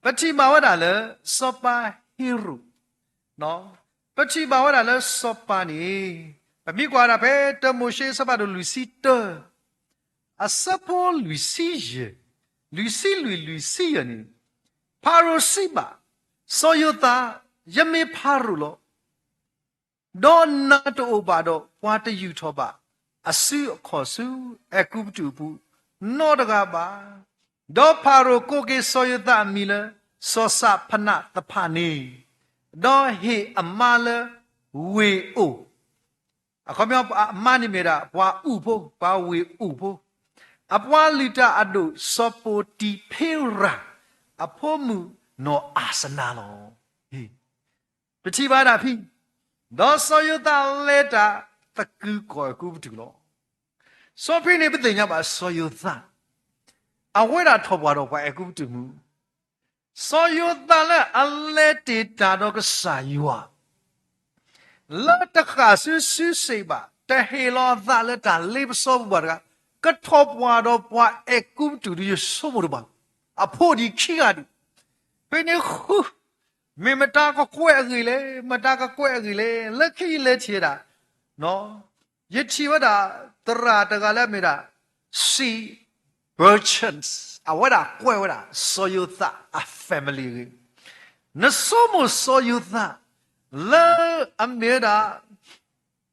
ပတိမဝဒါလဲစောပါဟီရူနော်ပတိမဝဒါလဲစောပါနေပမိကွာတာဖဲတမိုရှေစပါဒလူစီတအစပိုလူစီယေလူစီယနီပါရိုစီဘာစောယတာယမေပါရူလောဒေါ်နာတိုဘာတော့ပွားတယူထောပါအစုခေါ်စုအကုပတူဘူးနောတကပါဒေါ်ပါရိုကိုကေစောယတာမီလစောစဖနာတဖာနေဒေါ်ဟေအမလဝေအိုအခုမြောအမနိမေရာပွားဥဖို့ပါဝေဥဖို့အပွားလီတာအဒုစောပိုတီဖေရာအဖို့မှုနောအာစနာလောဟေပတိပါဒဖိဒေါ်စောယတာလေတာတကူကိုကူပတူလောစောဖိနေပတိညာပါစောယတာအဝဲတာထောပွားတော့ဘာအကူပတူမှုစောယတာလည်းအလဲတေတာတော့ကစားယူဝလာတခါဆူစေပါတဟေလောသာလက်တာလေပစောဘာကထောပွားတော့ပွားအကူပတူရဆိုမရပါအဖို့ဒီခိကဒီပင်ခုမေမတာကကွဲအကြီးလေမတာကကွဲအကြီးလေလက်ခိလက်ချေတာနော်ယချိဝတာတရာတကလည်းမေတာစီmerchants awara kwewara soyutha a family na somo soyutha la ameda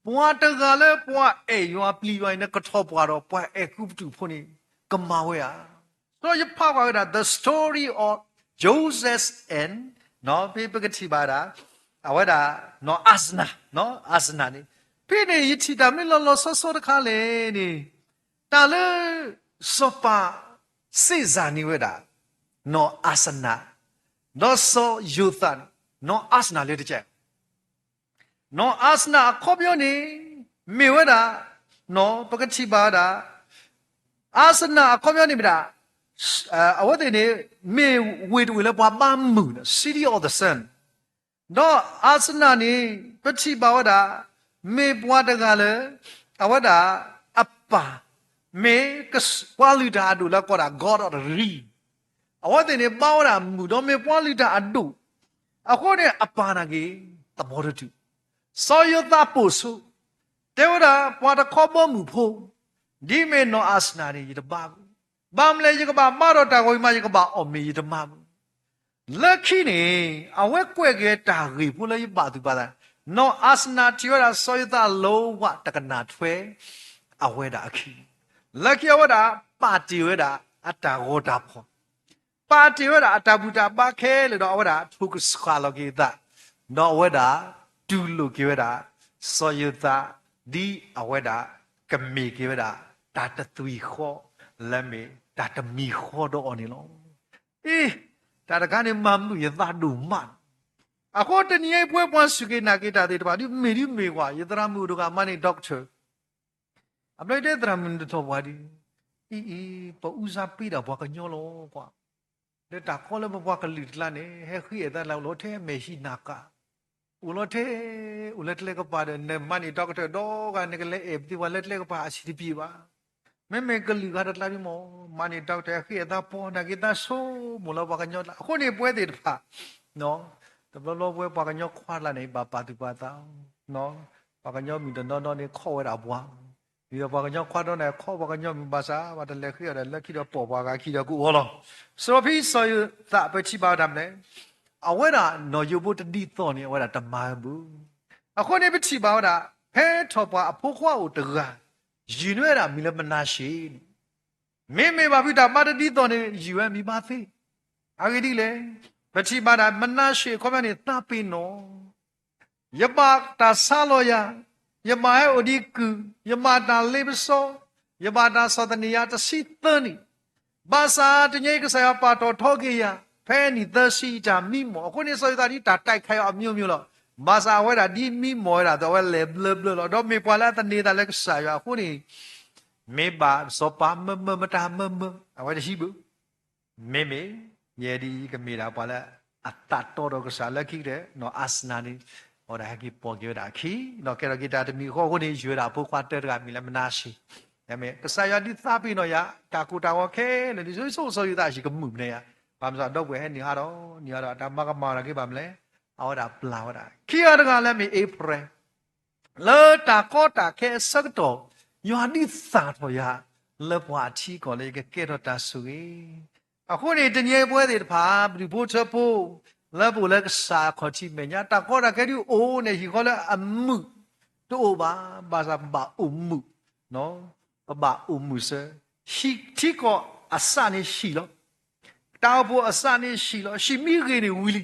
ပွားတကလည်းပွားအေရွာပလီရွာနဲ့ကတော့ပွားတော့ပွားအေကုပတူဖို့နေကမာဝဲอ่ะဆိုရဖာဝါတာ the story of Joseph and နော်ပြပကတိပါတာအဝဒါနော်အစနာနော်အစနာနေဖိနေယတိတမလောလောဆောဆောတခါလေနေတာလေစောပါစေဇာနိဝဲတာနော်အစနာနော်ဆောယူသန်နော်အစနာလေတကျနော်အစနာခေါ်ပြောနေမေဝဲတာနော်ပကတိပါတာအစနာခေါ်ပြောနေမြတာအဝတ်တွေနေမေဝေတွေလည်းပွားပန်းမှု City of the Sun တော့အစနာနေပတိပါဝတာမေပွားတကလည်းအဝတ်တာအပါမေကပွားလူတာအတူလည်းကောတာ God of the Re အဝတ်တွေနေပေါတာမှုတော့မေပွားလူတာအတူအခုနဲ့အပါနာကြီးသဘောတူစောယတာပို့စုတေဝတာပွားတခေါ်ပေါ်မှုဖို့ဒီမေနောအစနာနေရပါဘာမလဲရကပါမတော်တာကိုမရကပါအော်မေရတမလက်ခိနေအဝဲကွဲ့ကဲတာရီဖူလေးပါသူပါတာနောအစနာတီရဆောယတာလောဝတကနာထွဲအဝဲတာခိလက်ခိဝတာပါတီဝတာအတာဟောတာဖောပါတီဝတာအတာဘူတာပါခဲလို့တော့အဝတာထုကစခါလောကေတာနောဝတာဒူလိုကေဝတာဆောယတာဒီအဝတာကမေကေဝတာတာတသွီခောလက်မေတာတမီခောတော့နေလောအေးတာတကနေမမှုရသဒုမအခုတနည်းပွဲပွားစုကေနာကေတာတဲ့တပါဒီမေကွာယတရမှုတို့ကမနေဒေါက်တာအပလိုက်တဲ့တရမှုတို့တော့ဘာဒီအေးပူစားပြီးတော့ဘာကညောလောကွာလက်တာခေါ်လည်းမပွားကလိတလာနေဟဲခိရတဲ့လောက်လို့ထဲမရှိနာကာဦးလို့ထဲဦးလက်လက်ကပါတယ်နေမနေဒေါက်တာတော့ကနေကလေးအပဒီဝလက်လက်ကပါအစီပြပါမဲကလီကတော့လာပြီမောမနီဒေါက်တာခေတာပေါ်နာကိတာဆိုမလောဘာကညောလာအခုနေပွဲတယ်ဖာနော်တဘလောပွဲဘာကညောခွာလာနေပါပါတူပါတောင်းနော်ဘာကညောမီတော့နေခေါ်ရတာဘွားဒီတော့ဘာကညောခွာတော့နေခေါ်ဘာကညောမီပါစားဘာတလက်ခေရလက်ခိတော့ပေါ်ပါကခိတော့ကူဟောလောဆိုဖီဆိုရတာပချိပါဒမ်လေအဝဲတာနော်ယူဖို့တတိတော့နေအဝဲတာတမန်ဘူးအခုနေပချိပါတာဖဲထော်ပွားအဖို့ခွားကိုတကားယူနွဲတာမီလမနာရှိမေဘာဖိတာမတတိတော်နေယူရမိပါသေးအဂိတိလေပတိပါဒမနာရှိခေါမနေတပိနောယပါတာဆာလောယယမဟဲအိုဒီကူယမတာလေပစောယပါတာသဒနိယတစီတနိဘာသာတညေကဆရာပါတော်ထောကေယဖဲနီသစီတာမိမောအခုနေစေတာဒီတာတိုက်ခိုင်အမျိုးမျိုးလို့ဘာသာဝဲတာဒီမိမောတာတော့လေဘလဘလတော့မေပွာလာတနေတာလက်ဆာရအခုနေမေဘာစောပါမတာအဝဲရှိဘူးမေယေဒီကမေတာပွာလာအတတော်တော့ကစားလက်ခိတဲ့နော်အစနာနေဟောတာကိပေါ်ကြတာခိနော်ကဲရဂီတာတမီခေါ်ခုနေရွေတာဘုခွာတဲ့ကမီလမနာရှိဒါမေကစားရဒီသပိနော်ရတာကူတာဝခဲလေဒီဆိုရတာရှိကမှုနေရဘာမစားတော့ဘယ်ဟဲ့နေဟာတော့တာမကမာရကိဘာမလဲအော်ဒါပလာဝတာခိရတကလည်းမေဧပြီလောတာကောတာခဲစက်တော့ယောဒီစာတော်ရလဘွားချီကိုလေကဲတော့တာဆူအခုနေတညေပွဲတွေတဖာဘီဘိုချဖို့လဘိုလကစာခေါ်ချီမညာတာကောတာခဲဒီအိုးနေရှိခေါ်လဲအမှုတို့ဘာသာဘာအုံမှုနော်ဘာအုံမှုစရှိတီကိုအစနေရှိလို့တောက်ဖို့အစနေရှိလို့ရှိမိခေနေဝီလီ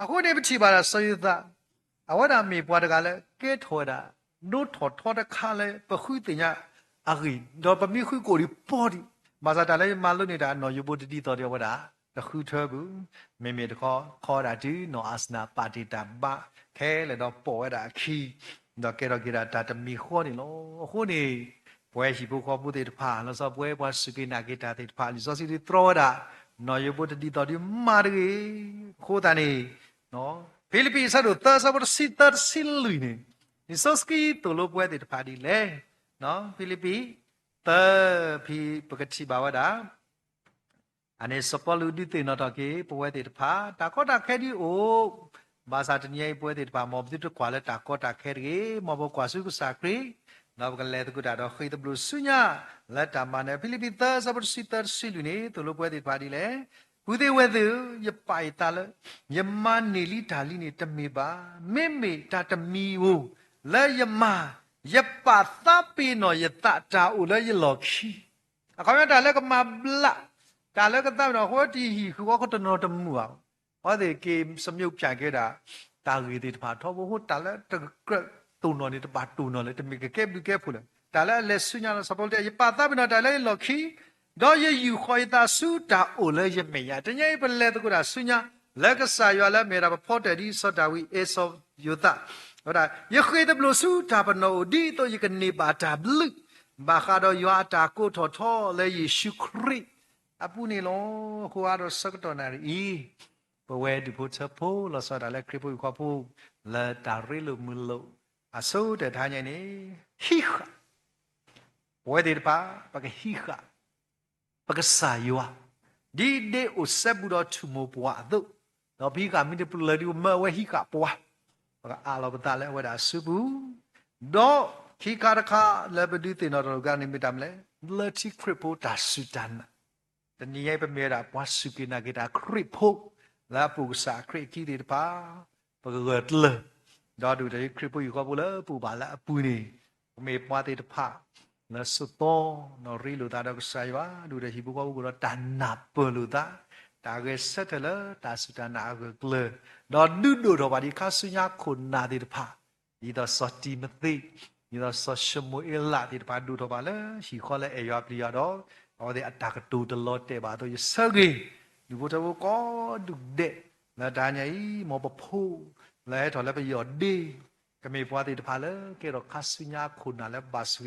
အခုနေပတိပါလားစေယသအဝဒမေပွားတကလည်းကဲထော်တာဒုထော်တခါလဲပခုတင်ညာအဂီတော့ပမိခုကိုဒီပေါ်ဒီမာဇာတလည်းမလို့နေတာနော်ယူဘတတိတော်တယ်ဝဒတခုထော်ဘူးမေတခေါ်တာဒီနော်အစနာပါတိတာဘခဲလေတော့ပေါ်ရတာခီတော့ကဲတော့ကဲတာတမီခေါ်နေလို့အခုနေပွဲရှိဖို့ခေါ်ဖို့တဲ့ဖာလို့ဆိုပွဲပွားစကိနာကေတာတဲ့ဖာလို့ဆိုစီထရောတာနော်ယူဘတတိတော်ဒီမာရီခိုးတာနေနော်ဖိလိပ္ပိစတို့သဆဘစီတဆီလူနေဒီစစကီတိုလိုပွဲတဲ့ပါဒီလေနော်ဖိလိပ္ပိသဖိပကတိဘာဝတာအနေစပလူဒီတေနော်တကေပွဲတဲ့ပါတာကောတာခဲဒီအိုဘာသာတညေပွဲတဲ့ပါမောဘတိတကွာလက်တာကောတာခဲဒီမောဘကွာစုကစာခရီနောက်ကလေးတကူတာတော့ခိတဘလူဆုညာလက်တာမနဲ့ဖိလိပ္ပိသဆဘစီတဆီလူနေတိုလိုပွဲတဲ့ပါဒီလေဘုဒ္ဓဝေသူယပိုင်တာလယမနေလီဒါလီနေတမေပါမေတာတမီဝလဲယမ ยปาตาปีนอยตาตาอุเลยหลอกขี้เขาไม่ได้แล้วก็มาบละแต่แล้วก็ตามเราเขาดีคือว่าเขาตนอตมัวเพราะเด็กเกมสมยุคจากก็ได้ตาเกิดผ่าท้องว่าแต่แล้วตะกระตูนอนี่ตะบาตูนอเลยแต่มีแก่บุแก่พูดเลยแต่แล้วเลสุญญาสปอลเดียปาตาปีนอแต่แล้วหลอกขี้ดอยอยู่คอยตาสู้ตาอุเลยยังไม่ยาแต่ยังเป็นเลตกุระสุญญาแล้วก็สายแล้วเมื่อเราพอแต่ดีสดาวิเอสยุตาဟုတ်လားယခေတဘလို့စုတာပနောဒီတော့ယကနေပါတာဘလိဘာခါတော့ယွာတာကိုထော်ထော်လေယေရှုခရစ်အပူနေလောဟိုကတော့စကတော်နာရီဘဝဲဒီဖို့ချဖို့လောစတာလေခရစ်ဖို့ခေါ်ဖို့လာတာရီလိုမလို့အစိုးတဲ့ထားညနေဟိခဝဲဒီပါပကဟိခပကဆာယွာဒီဒေဥစဘူတော်ထူမပွားတော့တော့ဘီကမိတပူလေဒီမဝဲဟိခပွားอาลบตาเลวดาสุบูดอขีคาระคาเลบดูตินอรกานิมิตามเลเลทิคริปโปตาสุดานตนี้ให้เป็นเมราปวสุกินากิตาคริปโปและปูสาคริกีดิปาปะเกิดเลยดอดูได้คริปโปอยู่กับปูเลยปูบาละปูนี่เมปวาติตพาและสุโตนอริลุตาดอกไซวาดูได้ฮิบุกปูก็ตานับเปลุตาตาเกสเตลตาสุดานาเกลดอดูดูดอบาดิคาสุญาคนนาดิตพาอีดอสติมติอีดอสชมุเอลาดิตพาดูดอบาเลฮีคอเลเอยอปลียดอเอาเดอตากตูตลอดเตบาโตยเซกีดูโบตะโบก็ดูเดละดาญายมอปพูละถอละไปยอดีก็มีปวาติตพาเลเกรอคาสุญาคนนาและบาสเว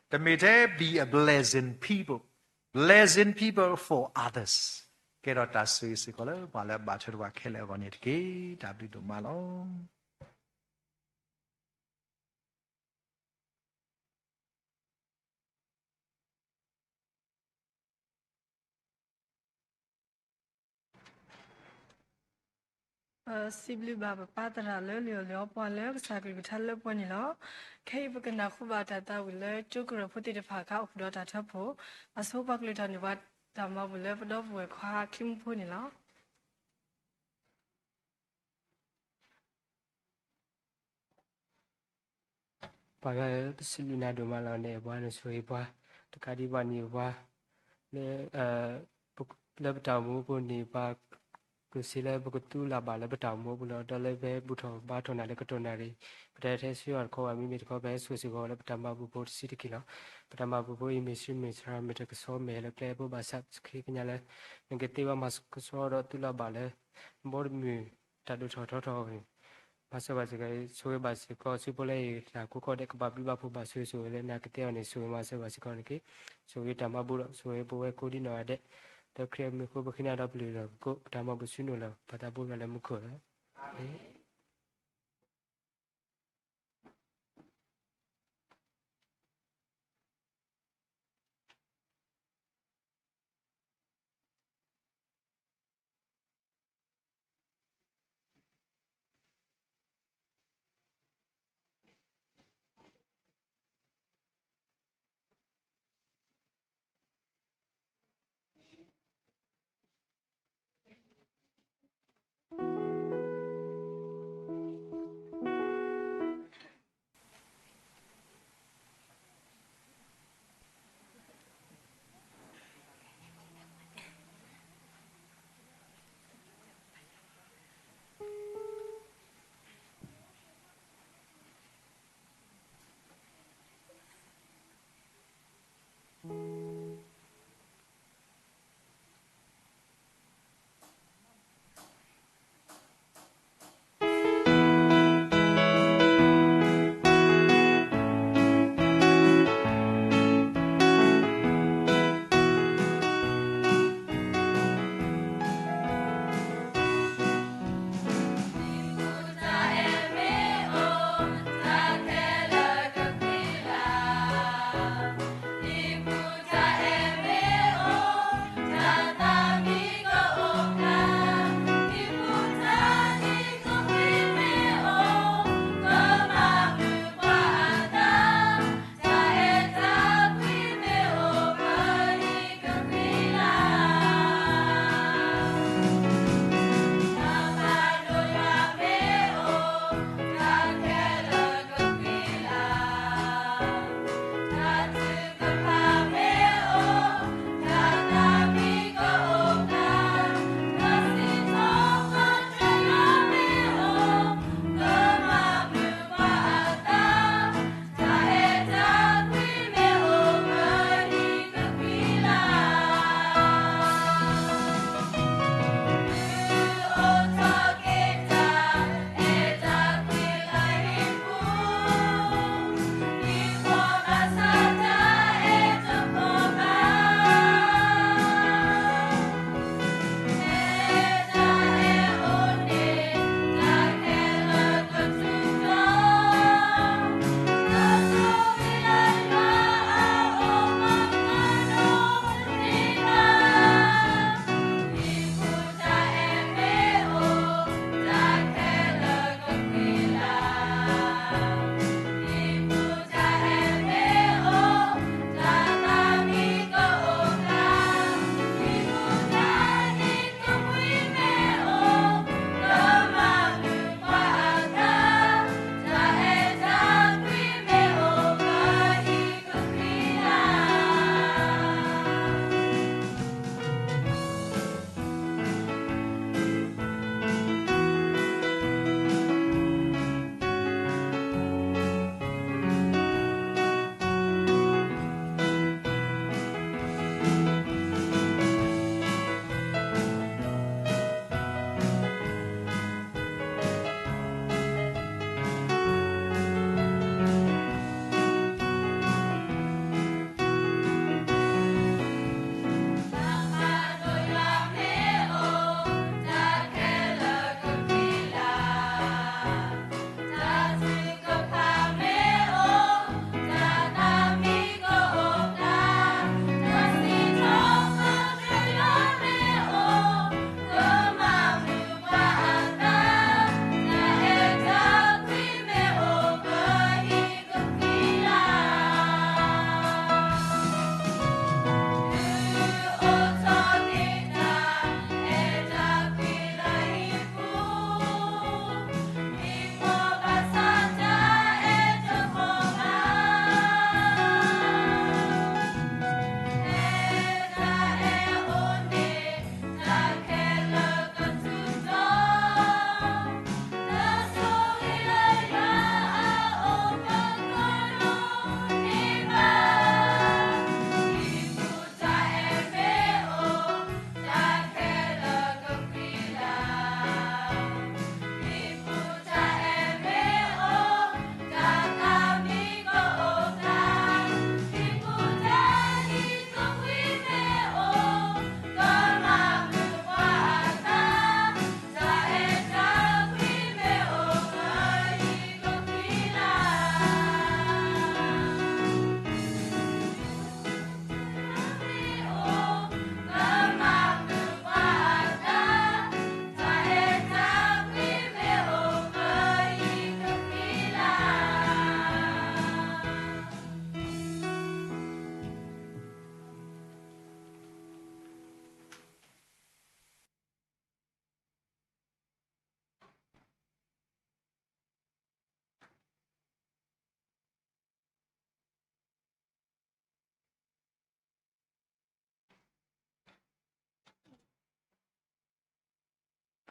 แต่มีเท be a blessing people for others que era ta sui si kola mala ba chhe wa khele wa ni ke da bi do ma lo စီဘလူဘာပါတရာလဲလျော်လျော်ပွားလဲစာကလေးထက်လဲပွားနေလောခေပကနာခုဘာတာတာဝလဲကျုကရဖုတိတဖာခအခုတော့တာထပ်ဖို့အစိုးပကလေးထနေဘာတမဘူးလဲပတော့ဘွယ်ခွာခိမဖို့နေလော ပါကစလူနာဒိုမလာနေဘွားနဆွေဘွားတခါဒီဘွားနေဘွားလေလက်တောင်မူကိုနေပါကစီလဲဘကတူလာပါလက်တောင်မူဘူးတော့လည်းပဲဘူထောဘာထောနာလည်းကတော်နာရီပတဲ့တဲ့ဆွေရခေါ်အမိမိတခေါ်ပဲဆွေစီခေါ်လည်းပထမဘူဖို့စီတကီလောပထမဘူဖို့အမိရှိမိစရာမတကဆောမဲလည်းပလေဘောဘာဆက်ခိကညာလည်းငကတေဝမစကဆောတော့တူလာပါလဲဘောမီတတ်တော်တော်ဘာစဘာစကဆွေဘာစကောစပလေတာကိုကောတဲ့ကပပိဘဖို့ဘာဆွေဆွေလည်းနာကတဲ့အနေဆွေမဆဘာစကောနကေဆွေတမဘူးတော့ဆွေဘဝကိုဒီနော်တဲ့တခရမကိုဘခိနာတော့ပြီတော့ကိုတမဘူးဆွေနော်လားဘာတာဘူးလည်းမခေါ်လား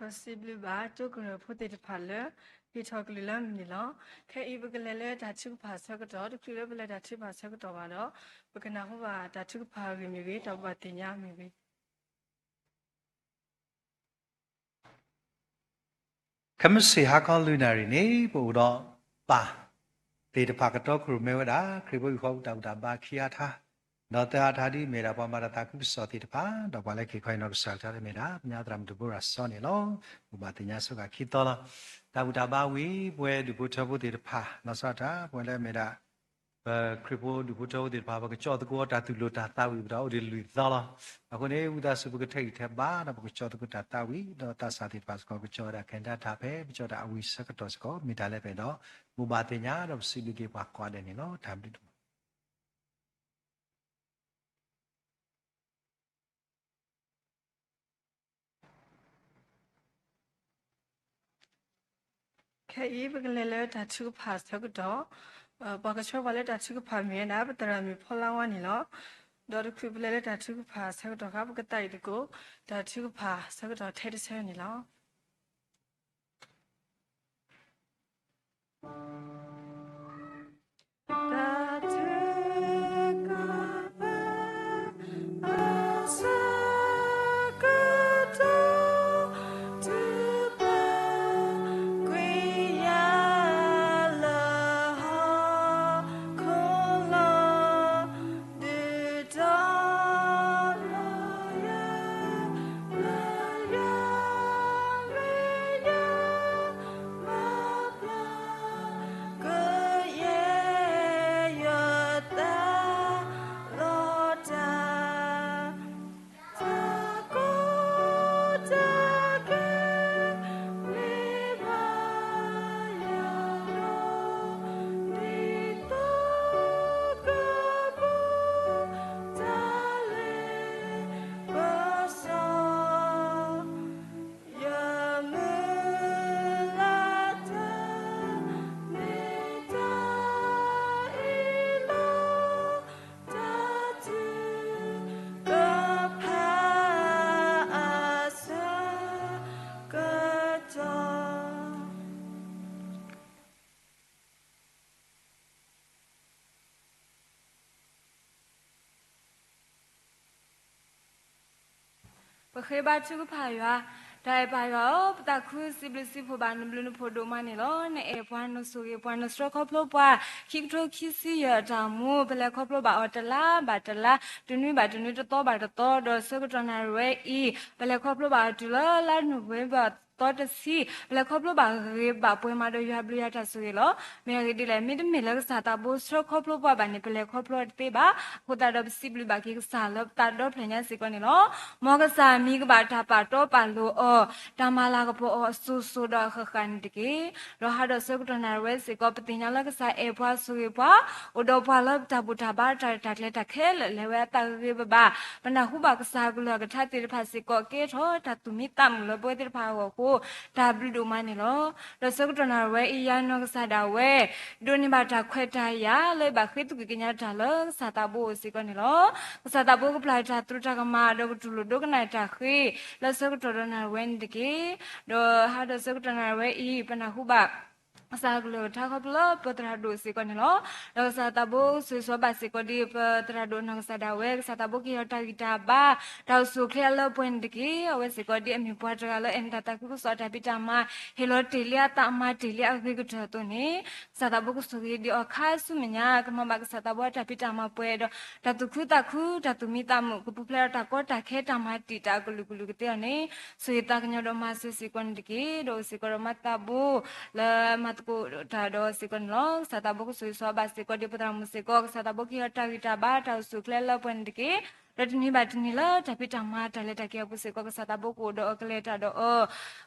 possibly ba to kun put it pala he talk lilam nilo ke ibgale da chu pa sa ko to ku le bele da chu pa sa ko to ba do bkana ho ba da chu pa wi mi bi to ba tin nya mi bi ခမစီဟာကောလူနာရီနေပို့တော့ပါတေတဖာကတော့ခရမေဝဒခရဘိခောတောက်တာပါခီယာသာနော်တာသာဒီမေရာပမာရတာကုစောတေတဖာတော့ပါလေခေခွိုင်းတော့ဆာလ်ထားတယ်မေရာမြာဒရမ်ဒဘူရာစောနေလောဘူဘာတင်ညာဆုကခီတော်လာတာဘူတာပါဝီပွဲဒဘူထဘူတေတဖာနော်ဆာတာပွဲလေမေရာခရဘောဒဘူထဘူတေတဖာဘကချောတကောတာတူလိုတာတာဝီဘတော့ဒီလူသောလာအခုနေဥဒါစုဘကထိတ်ထဲပါတော့ဘကချောတကောတာဝီတော့တာစာတေတဖာစကောကချောတာခန္ဓာထားပဲဘချောတာအဝီစကတော့စကောမိတာလည်းပဲတော့ဘူဘာတင်ညာတော့စီလူကေပါကွာတယ်နေနော်ဒါပြီး ke ibgale da chu pa sa ko to ba ka chho ba le da chu pa mi na ba tara mi phola wa ni lo do ku bele da chu pa sa ko to ka ba ka tai de ko da chu pa sa ko to the de sa ni lo da chu ka ba sa ko to tu ba gui ya la ha ko la de da la ya la ya re ya ma bla ge ye ya ta lo ta ta ko ta ke mi ba ya lo di to ka bu ta le ba sa ya me la ta mi ta i lo ta tu ka pa asa ka ta ပခေဘာချုဖာရွာတိုင်ပါရောပတခုစီဘလစီဖိုဘာနဘလနဖိုဒိုမနီလောနေအပွားနဆိုရပွားနစထခေါပလိုပွားခိကတိုခိစီရတာမူဘလခေါပလိုဘာအတလာဘာတလာဒွနိဘာဒွနိတတော့ဘာတတော့ဒေါ်စကတနာရဲဤဘလခေါပလိုဘာဒူလာလာနုဝေဘာတော့တစီဘလခေါပလိုဘာရေဘာပွဲမှာတော့ရဘလရတာဆိုရလောမေရီဒီလေမီဒမီလကစာတာဘိုစထခေါပလိုပွားဘာနေဘလခေါပလိုတေဘာဟိုတာတော့စီဘလဘာကိစာလပ်တာတော့ဖလညာစီကောနေလောမောကစာမီကဘာတာပါတော့ပါလို့အော်တမလာကပေါ်ဆူဆူတော့ခခန်တကေရဟာတော့စကတနာရဲစီကောပတင်ညာလကစာအေဖွာဆူရပွားအိုတော့ပါလပ်တာဘူတာဘာတာတာလက်တာခဲလေဝဲတာရေဘာပနာဟုဘာကစာကလကထတိဖာစီကောကေထောတာတူမီတမ်လပွဲတိဖာကိုဒါဘလူဒိုမနီလောရစကတနာရဲအီယာနောကစာဒါဝဲဒိုနီဘာတာခွဲတာရလေဘာခိတုကကညာတာလစာတာဘိုစီကောနီလောစာတာဘိုကပလာတာတူတာကမာတော့တူလို့ဒုကနာတာခိလစကတနာဝဲတကေတော့ဟာတော့စကတနာရဲအီပနာဟုဘာစာကလို့ထားခပလပတရာဒိုစီကောနီလောတော့စာတာဘိုဆွေစောပါစီကောဒီပတရာဒိုနောစာဒါဝဲစာတာဘိုကီရတာဂီတာဘာတော့ဆုခရလပွင့်တကေအဝဲစီကောဒီအမီပွားတရလအန်တာတကုစောတာပိတာမဟီလိုတီလီယာတာမတီလီယာဂီကထတိုနေစာတာဘိုကဆုရီဒီအခါဆုမညာကမဘကစာတာဘိုတာပိတာမပွဲတော့တတုခုတခုတတုမီတာမကပူပလာတာကောတာခဲတာမတီတာကလူကလူကတဲ့နေဆွေတာကညတော့မဆူစီကွန်တကေတော့စီကောမတာဘိုလာမတ်ကိုတာတော့စီကွန်လောစာတာဘိုကဆွေစောပါစီကောဒီပဒရမစီကောစာတာဘိုကီရတာဂီတာဘာတာဆုခလဲလပွင့်တကေရတနီဘာတနီလာတပိတမတာလက်တကေပုစေကောကစာတာဘိုကိုတော့ကလေတာတော့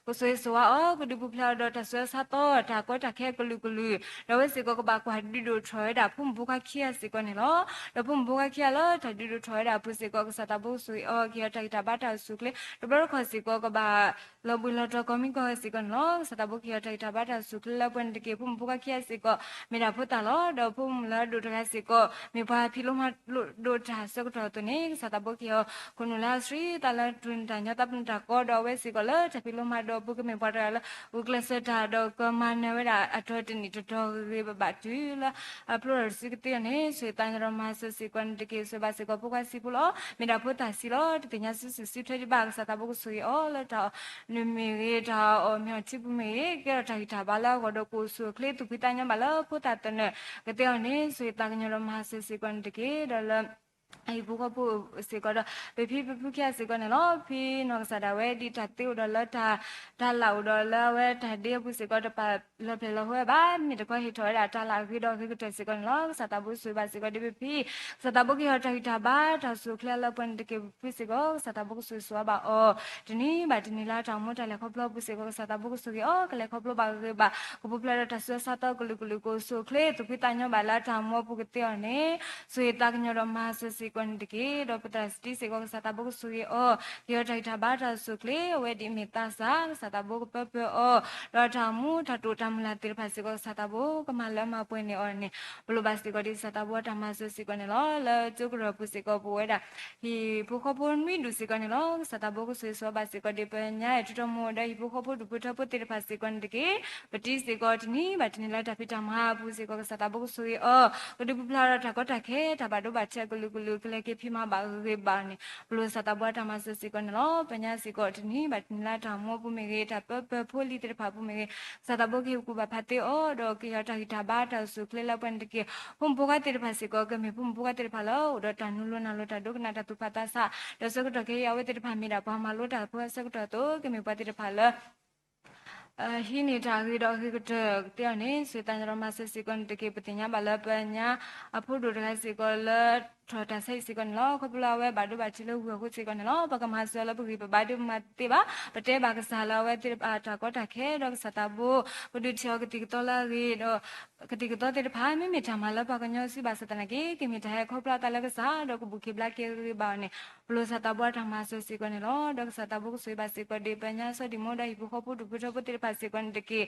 ကိုဆွေစောအောကဒူပူဖလာတော့တဆွေစာတော့တာကောတာခဲကလူကလူတော့ဝစီကောကဘာကွာဒီဒိုထွဲတာဖုန်ဘူကခီယာစီကောနေလောတော့ဖုန်ဘူကခီယာလောတဒီဒိုထွဲတာပုစေကောကစာတာဘိုဆွေအောကီရတာဂီတာဘာတာဆုကလေတော့ဘရခစီကောကဘာလောဘူလာတော့ကမီကောစီကောလောစာတာဘိုကီရတာဂီတာဘာတာဆုကလေပွင့်တကေဖုန်ဘူကခီယာစီကောမေရာဖုတာလောတော့ဖုန်လာဒိုတကစီကောမေဘာဖီလိုမဒိုတာစကောတော့နေ sa ta bo ki ho kunu la sri ta la twin ta nya ta pun ta ko do we si ko la ta pi lo ma do bu ke me pa ta la u kla sa ta do ko ma ne we da a tho tin ni to to ge ba ba tu la a pro si ke ti ne so ta nya ro ma so si kon de ke so ba si ko pu ka si pu lo me da pu ta si lo ti nya si si thwe di ba sa ta bo ko so yo la ta ne me ge ta o me chi pu me ke ta ta ba la ko do ko so kle tu pi ta nya ba la pu ta ta ne ke te ne so ta nya ro ma so si kon de ke da la ai bu ko bu se ko da pe phi pu kya se ko ne lo phi no sa da we di ta te do la ta la do la we ta de bu se ko da pa la pe la ho ba mi de ko hi tho da ta la ki do ki te se ko ne lo sa ta bu su ba se ko de pe phi sa ta bu ki ha ta hi ta ba ta su kla la pon de ke phi se ko sa ta bu su su ba o de ni ba de ni la ta mo ta le ko plo bu se ko sa ta bu su ki o ka le ko plo ba ke ba ko bu pla ta su sa ta ko lu ko su kle tu phi ta nyo ba la ta mo bu ke te ne su ta nyo ro ma su si kon de ke do pata sti se ko sa ta bo su ye o yo tai ta ba ta su kle we di me ta sa ta bo pe pe o do ta mu ta to ta mu la tir pha se ko sa ta bo ka ma la ma pwe ne o ne blo ba sti ko di sa ta bo ta ma su si ko ne lo la chu ko ro pu se ko bo we da hi pu ko bo mi du se ko ne lo sa ta bo ko su so ba se ko de pe nya e to mo da hi pu ko bo du pu ta pu tir pha se ko de ke pa ti se ko ti ni ba ti ni la ta pi ta ma pu se ko sa ta bo ko su ye o ko du pu la ta ko ta ke ta ba do ba che ko lu kle ke phi ma ba ge ba ni blo sa ta ba ta ma se si ko ne lo pa nya si ko ti ni ba ti la ta mo pu me ge ta pe pho li te pha pu me ge sa ta bo ke ku ba pha te o do ke ya ta hi ta ba ta su kle la pan de ke hum po ga te pha si ko ke me hum po ga te pha lo do ta nu lo na lo ta do na ta tu pha ta sa do so ko to ke ya we te pha mi da ba ma lo ta pho sa ko to ke me pa te pha lo hi ni ta gi do gi te te ne se ta ro ma se si kon te ke pati nya ba la pa nya a phu do ga si ko la tho ta sai si kon lo ko pla we ba do ba chi lo hu ko si kon lo pa ka ma so la bu gi ba do ma te ba pa te ba ka sa la we te ba ta ko ta khe do sa ta bu bu du chho ki ti to la gi do ki ti to te pha me me ta ma la pa ka nyo si ba sa ta na ke mi ta ko pla ta la ka sa do ko bu ki bla ke ba ne plo sa ta bo ta ma so si kon lo do sa ta bu ko so ba si ko de pa nya so di mo da hi bu ko pu du pu to pu te pa si kon de ke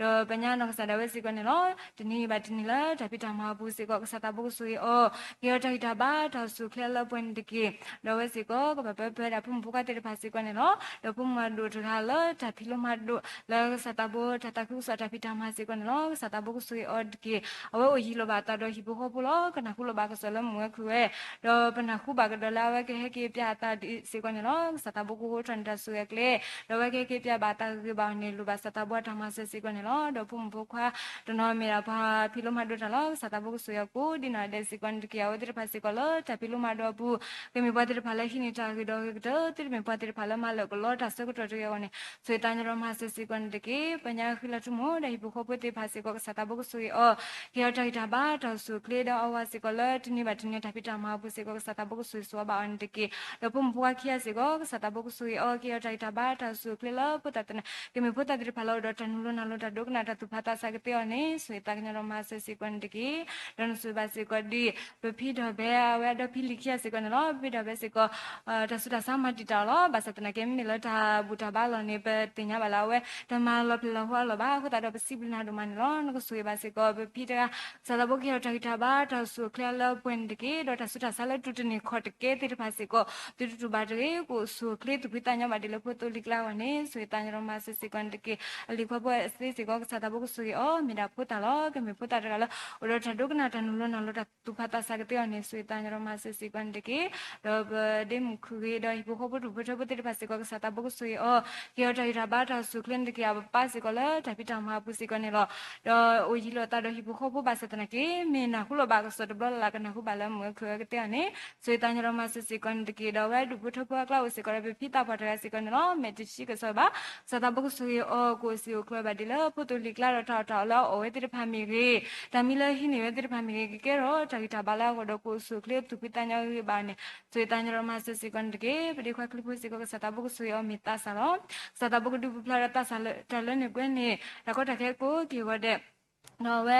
do pa nya no sa da we si kon lo ti ni ba ti ni la ta pi ta ma bu si ko sa ta bu ko so ye o ke ta ta ba ta su kle la pon de ke do we si ko ba ba da pu bu ka te pa si kon lo do pu ma do ta la ta pi lo ma do la sa ta bo ta ta ku sa ta pi ta ma si kon lo sa ta bu ko so ye o de ke awe o hi lo ba ta do hi bu ko pu lo ka na ku lo ba ka so lo mu ku we do pa na ku ba ka do la we ke he ke pya ta si kon lo sa ta bu ko tran ta su ye kle do we ke pya ba ta ke ba ne lu ba sa ta bo ta ma se si kon lo do pu bu kwa do no me ra ba pi lo ma do ta lo sa ta bu ko so ye ku di na de si kon ke ya o de pa si ko lo ta pi lo ma do bu ke me ba de pa la hi ni ta ke do ke do ti me pa de pa la ma lo ko lo ta se ko to ye ne so ta nya ro ma se si kon de ke pa nya khi la tu mo da hi bu ko pu te pa si ko sa ta bu ko so ye o ke ya ta ba ta su kle da o wa si ko lo ti ni ba ti ni ta pi ta ma bu si ko sa ta bu ko so ba an de ke do pu bu ka khi ya si ko sa ta bu ko so ye o ke ya ta ba ta su kle lo pu ta na ke me pu ta de pa lo do ta nu lo na lo ta do na ta tu pha ta sa ke te o ne so ta nya ro ma se si kon de ke don su ba si ko di pe phi do be we do phi li khi ya si ko no phi do be si ko ta su ta sa ma ti ta lo ba sa ta na ke mi lo ta bu ta ba lo ne pe ti nya ba la we ta ma lo phi lo ho lo ba ko ta do pe si bu na do ma lo no ko su ba si ko pe phi ta sa la bo ki ta ta ba ta su kle lo pwen de ke do ta su ta sa la tu ti ni kho te ke ti pa si ko tu tu ba de ko su kle tu phi ta nya ba de lo pho to li kla wa ne su ta nya ro ma se si kon de ke ali pho pho se si ko sa ta bo ko su ye o mi da pho ta lo ke mi pho ta de lo o do ta do na ta nu lo na lo ta tu pha ta sa ke te o ne su ta nya ro ma se si kon de ke do de mu khu ge do hi pho pho tu pho pho te pa si ko sa ta bo ko su ye o ke ta ta ba ta su klen de ke ya pa si ko lo ta pi ta ma pu si ko ne lo do o ji lo ta do hi pho pho ba sa ta na ke me na khu lo ba ko so do blo la ka na khu ba la mu khu ke te ne su ta nya ro ma se si kon de ke do wa du pho pho kla o si ko pe pi ta pa ta si ko ne lo me ti shi ke so ba sa ta bo ko su ye o ko si o klo ba de lo pho to li kla ro ta ta lo o we te pha mi ge ta mi lo hi ne we te pha mi ge ke ro ta ki ta ba la ko do ko su kle tu pi ta nya ge ba ne su ta nya ro ma se si kon de ke pe de kwa kli pho si ko sa ta bo ko su ye o mi ta sa lo sa ta bo ko du pla ta sa ta lo ne kwen ne ta ko ta ke ko ki wa de no we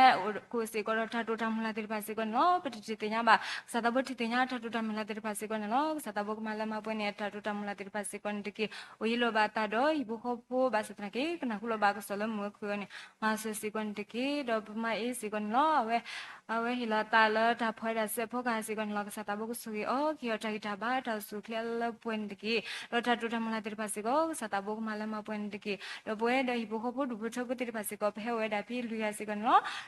ko se ko ta to ta mala tir pasi ko no pati tinya ba sata bo tinya ta to ta mala tir pasi ko no sata bo mala ma po ne ta to ta mala tir pasi ko ndiki oilo ba ta do ibu ko po ba satna ke kana kulo ba ko solo mo ko ne ma se si ko ndiki do ma e si ko no we awe hila ta la ta phoi da se pho ka si ko no sata bo ko su o ki ta ita ba ta su kle la po ndiki do ta to ta mala tir pasi ko sata bo mala ma po ndiki do bo e do ibu ko po du bo tho ko tir pasi ko phe we da pi lu ya si ko no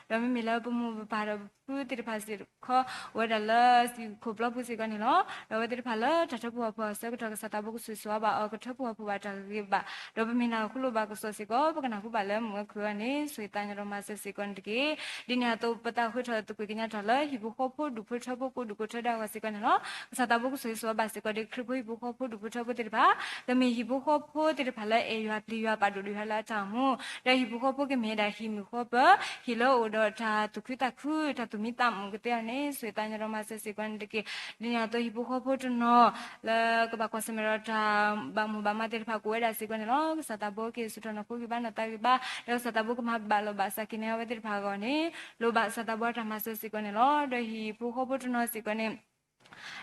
Rami mila pumu para putri pasir ko wadala si kubla pusi kan hilo rawatri pala tata puwa puwa sa kuta sata buku susua ba o kuta puwa puwa tagi ba Rami mina kulu ba kusosi ko pakana ku bala mua kuwa ni suitanya roma sesi kon diki dini atau peta kuta tu kukinya tala hibu kopo dupu chapu ku duku tada wasi kan hilo sata buku susua ba si ko di kripu hibu kopo dupu chapu tiri pa Rami hibu kopo tiri pala eyua pliwa padu dihala tamu da hibu kopo ke meda himu kopo hilo do ta tukita ku ta tumitam gitu ya nih suitanya roma sesi kon diki dini atau hibu kopo tu no la ke bakwa semera ta bamu bama ter paku da si kon lo satabo ke sutana ku giba na ta giba lo satabo ke mab balo basa kine wa ter pagone lo ba satabo ta maso si kon lo do hibu kopo tu no si kon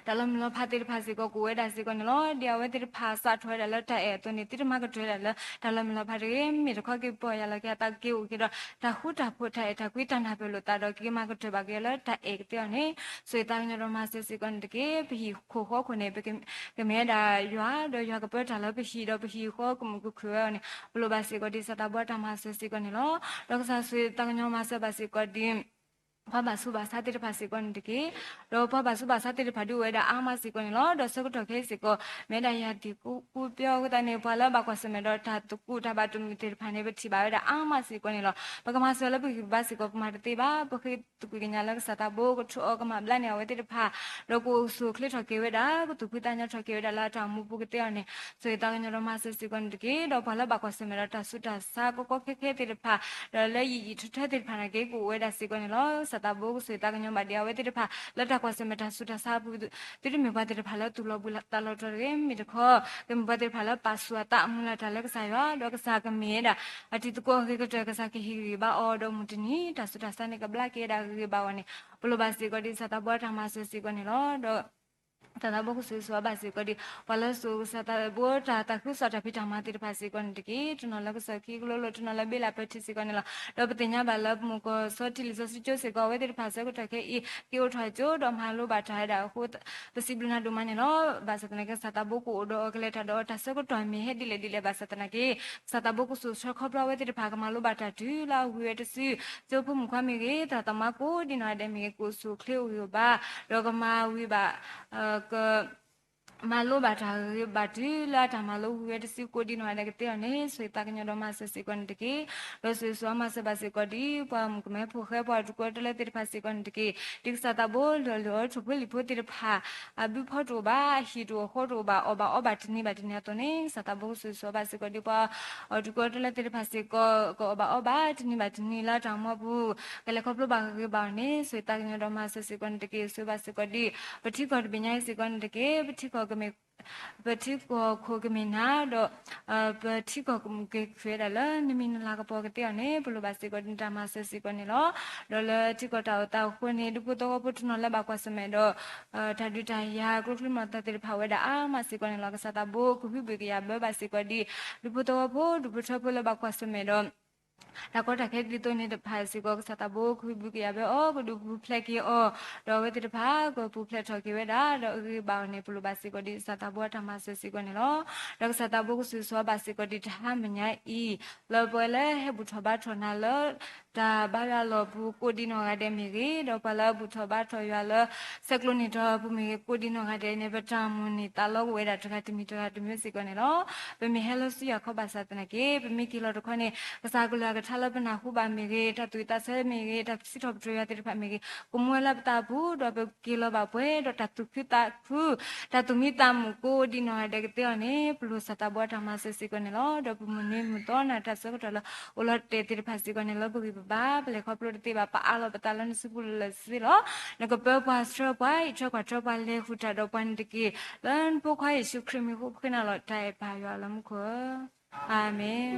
dalam lo patir pasi ko kue dasi ko lo dia wetir pasa thoi dala ta e to ni tir ma ko thoi dala dalam lo patir mi ro ko ki po ya la ka ta ki u ki ro ta hu ta phu ta e ta kui ta na pe lo ta ro ki ma ko thoi ba ke lo ta e te ne so ta ni ro ma se si kon de ke bi kho kho ko ne pe ke me da ywa do ywa ko pe ta lo bi hi do bi hi kho ko mu ku khu ne lo ba si ko di sa ta bo ta ma se si ko ni lo do sa so ta nyo ma se ba si ko di Papa suba satir pasi kon diki, do papa suba satir padu weda ama si kon lo, do soko toke si ko meda ya di ku pio ku tani pala bakwa semedo ta tu ku ta batu mitir pane beti ba weda ama si kon lo, baka maso lo bagi basi ko marti ba, baki tu ku nyala sata bo ko chu ko mabla ne wetir pa, do ku su kli toke weda, ku tu ku tanya toke weda la ta mu bu kete ane, so ita nyoro maso si kon diki, do pala bakwa semedo ta su ta sa ko ke tir pa, do le yi tu ta tir pane ke ku weda si kon lo. Satabu suita kanyo badia we tiri pha lata kwa semeta suta sabu tiri me badir phala tulo bula talo tore mi dekho ke me badir phala paswa ta mula tale ka saywa do ka sa ka me da ati tu ko ke ka sa ke hi ba o do mutini ta suta sa ne ka bla ke da ke ba wani pulo basi ko di satabu ta masasi ko ni lo do Tata boku suwa basi ko di pala su sata bo tata ku sata pita mati pasi kon diki tunola ku saki lo tunola bila peti si kon la do petinya bala muko so tili so si jo se ko we di pasi ko take I ki o thai jo do malu ba thai da ko possible do mane no basa tana ke sata boku do kle ta do ta se ko to me he dile basa tana ke sata boku su so khopra we di pha malu ba ta tu la hu ye si jo pu mukha me ke tata ma ko di na de me ko su kle u ba do ka ma wi ba ke malu batu la ta malu huwe de si ko di no ada kete ane so ita kenya do masa si kon diki do so masa basi ko di pa mukme phu khe pa ko tele tir phasi kon diki tik sa ta bol lo chupu li phu tir pha abi photo ba hi do ho do ba oba tini to ne sa ta bo so basi ko di pa ko tele tir phasi ko oba tini la ta mo bu kale khoplo ba ne so ita kenya do masa si kon diki so basi ko di pthi ko binyai si kon diki pthi ko me pati ko kogme na do pati ko ke fera la ni min la ko ke te ne pulo basi ko dinta masa si ko ni lo do la ti ko ta ko ne du ko to ko puno la ba ko se me do ta du ta ya ko fli ma ta te pha we da a ma si ko ni lo ka sa ta bo ku bi ya ba basi ko di du ko to ko du ko la ba ko se me do ta ko ta ke di to ne de pha si ko sa ta bo ku bi ya be o ko du bu fle ki o do we te pha ko bu fle tho ki we da do ri ba ne pulo basi ko di sa ta bo ta ma se si ko ne lo do sa ta bo ku su so basi ko di ta ma nya I lo bo le he bu tho ba tho na lo ta ba ya lo bu ko di no ga de mi ri do pa la bu tho ba tho ya lo se klo ni do bu mi ko di no ga de ne ba ta mu ni ta lo we da ta ti mi si ko ne lo be mi hello si ya kho ba sa ta na ke be mi ki lo do kho ne ka sa ko la ka tha lo ba na hu ba mi ri ta tu ta se mi ri ta si tho tro ya ti pa mi ri ko mo la ta bu do be ki lo ba pwe do ta tu ta tu mi ta mu ko di no ga de ke te ne plu sa ta bo ta ma se si ko ne lo do bu mu ni mu to na ta se ko ta lo o lo te ti pa si ko ne lo bu ba ble kho plo te ba pa a lo ba ta lo ni su pu le si lo na ko pe pa stro pa I cho kwa tro pa le hu ta do pan de ki lan po khwa Yesu Christ mi hu khina lo tai pa yo lo mu ko amen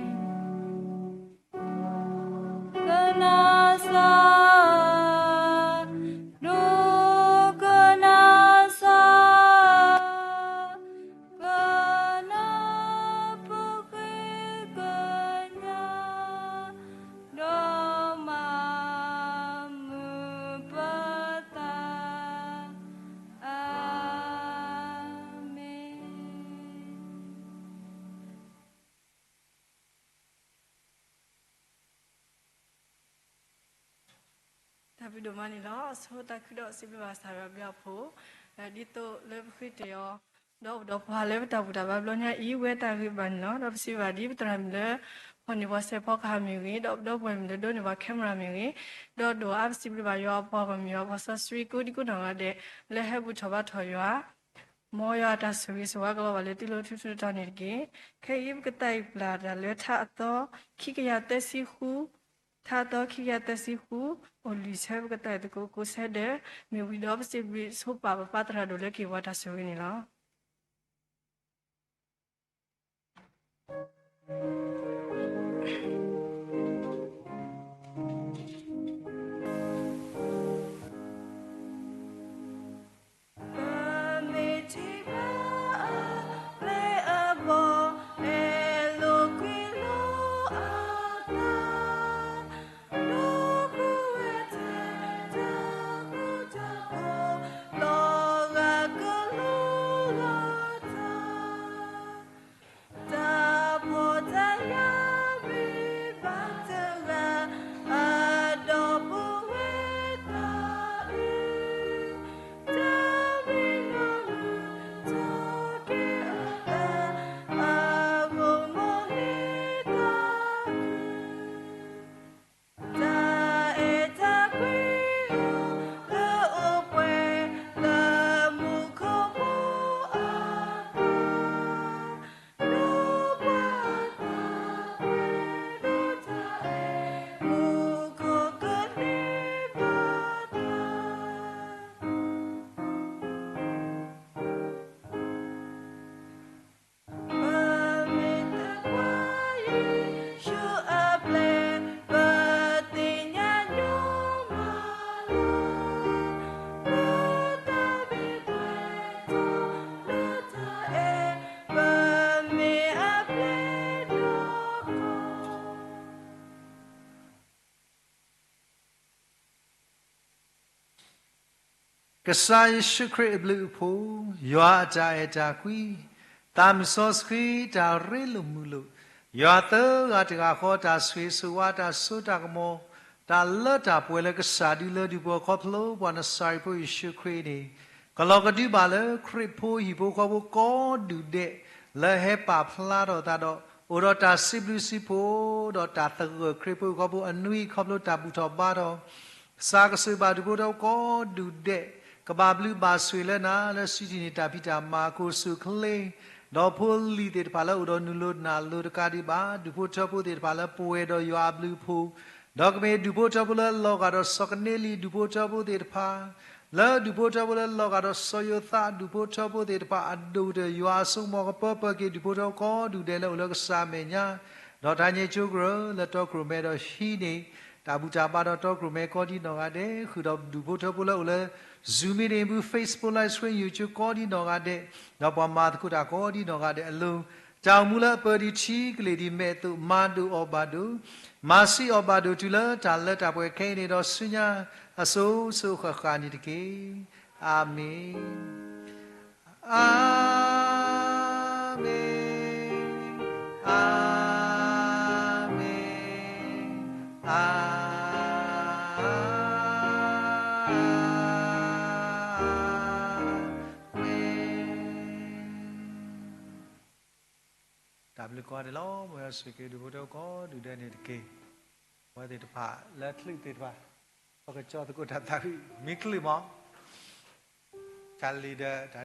ဒါပြီးတော့မနီလောဆိုတခုတော့စိပပါစာရပြဖို့ဒီတော့လေခွေတရောတော့ဘာလဲတာဘူးတာဘာလို့ညာဤဝဲတာခိပန်နော်တော့စိပါဒီပတရမလဲဟိုနေဘောဆေဖောက်ခါမြူကြီးတော့ပွဲမလဲတော့နေဘောကင်မရာမြူကြီးတော့အပ်စိပပါရောပေါ်ကမြူဘောဆစရီကိုဒီကိုတော့တဲ့လဲဟဘူးချဘထော်ရွာမောရတာဆိုပြီးဆိုကတော့ဗလေတီလိုထူထူတောင်းနေကေခေယဘကတိုင်ပလာဒါလဲထအတော့ခိကရတက်စီခု他到去个但是乎，我旅程个带的个个些的，没有到不是比说爸他都来给我他收你了。ကစားယေရှုခရစ်ဘလူဖို့ယွာကြဲကြကွီတမ်ဆောစခရီတာရဲလူမူလူယွာတော့ကတကခေါ်တာဆွေဆူဝါတာဆိုတာကမောတာလတ်တာပွဲလကစားဒီလဒီဘောခေါပလိုဘနဆိုင်ဖို့ယေရှုခရစ်နေကလောကတိပါလေခရစ်ဖို့ဟီဖို့ခေါ်ဖို့ကောဒူတဲ့လဲဟဲပါဖလာတော့တာတော့ဩရတာစီဘလူစီဖို့တော့တာတခရစ်ဖို့ခေါ်ဖို့အနွိခေါပလိုတာဘူးတော့ပါတော့စာကစေပါဒီဖို့တော့ကောဒူတဲ့ကဘာဘလူဘာဆွေလဲနာလဲစီတီနေတာပိတာမာကိုဆုခလေတော့ဖိုလီတဲ့ပါလဲဥတော်နုလို့နာလို့တကားဒီပါဒူဖို့ချဖို့တဲ့ပါလဲပွဲတော့ရွာဘလူဖို့တော့ကမေဒူဖို့ချဖို့လဲလောကတော့စကနေလီဒူဖို့ချဖို့တဲ့ပါလဲဒူဖို့ချဖို့လဲလောကတော့ဆောယသာဒူဖို့ချဖို့တဲ့ပါအဒူတဲ့ရွာဆုံးမောကပပကေဒူဖို့တော့ကောဒူတဲ့လဲဥလောကစာမေညာတော့တိုင်းချူဂရလဲတော့ကရမဲတော့ရှိနေတာဘူးတာပါတော့ကရမဲကောဒီနော်ကတဲ့ခုတော့ဒူဖို့ချဖို့လဲဥလဲ Zoom in bu Facebook live stream YouTube ကောဒီနော်ကတဲ့တော့ပမာတခုတာကောဒီနော်ကတဲ့အလုံးကြောင်မူလာပဒီချီကလေးဒီမဲ့သူမာဒူအော်ဘာဒူမာစီအော်ဘာဒူတူလာတာလက်တာပွဲခဲနေတော့ဆွညာအစိုးဆိုခခာနီတကေအာမင်အာမင်အာမင်အာบลูกอดล้อมวยสกิดูบุตรก็ดูได้เนี่ยเกย์ว่าเด็ดผ่าและคลิกเด็ดผ่าพอกระจอตะกุดทัดทักมิคลิมอการลีเดอร์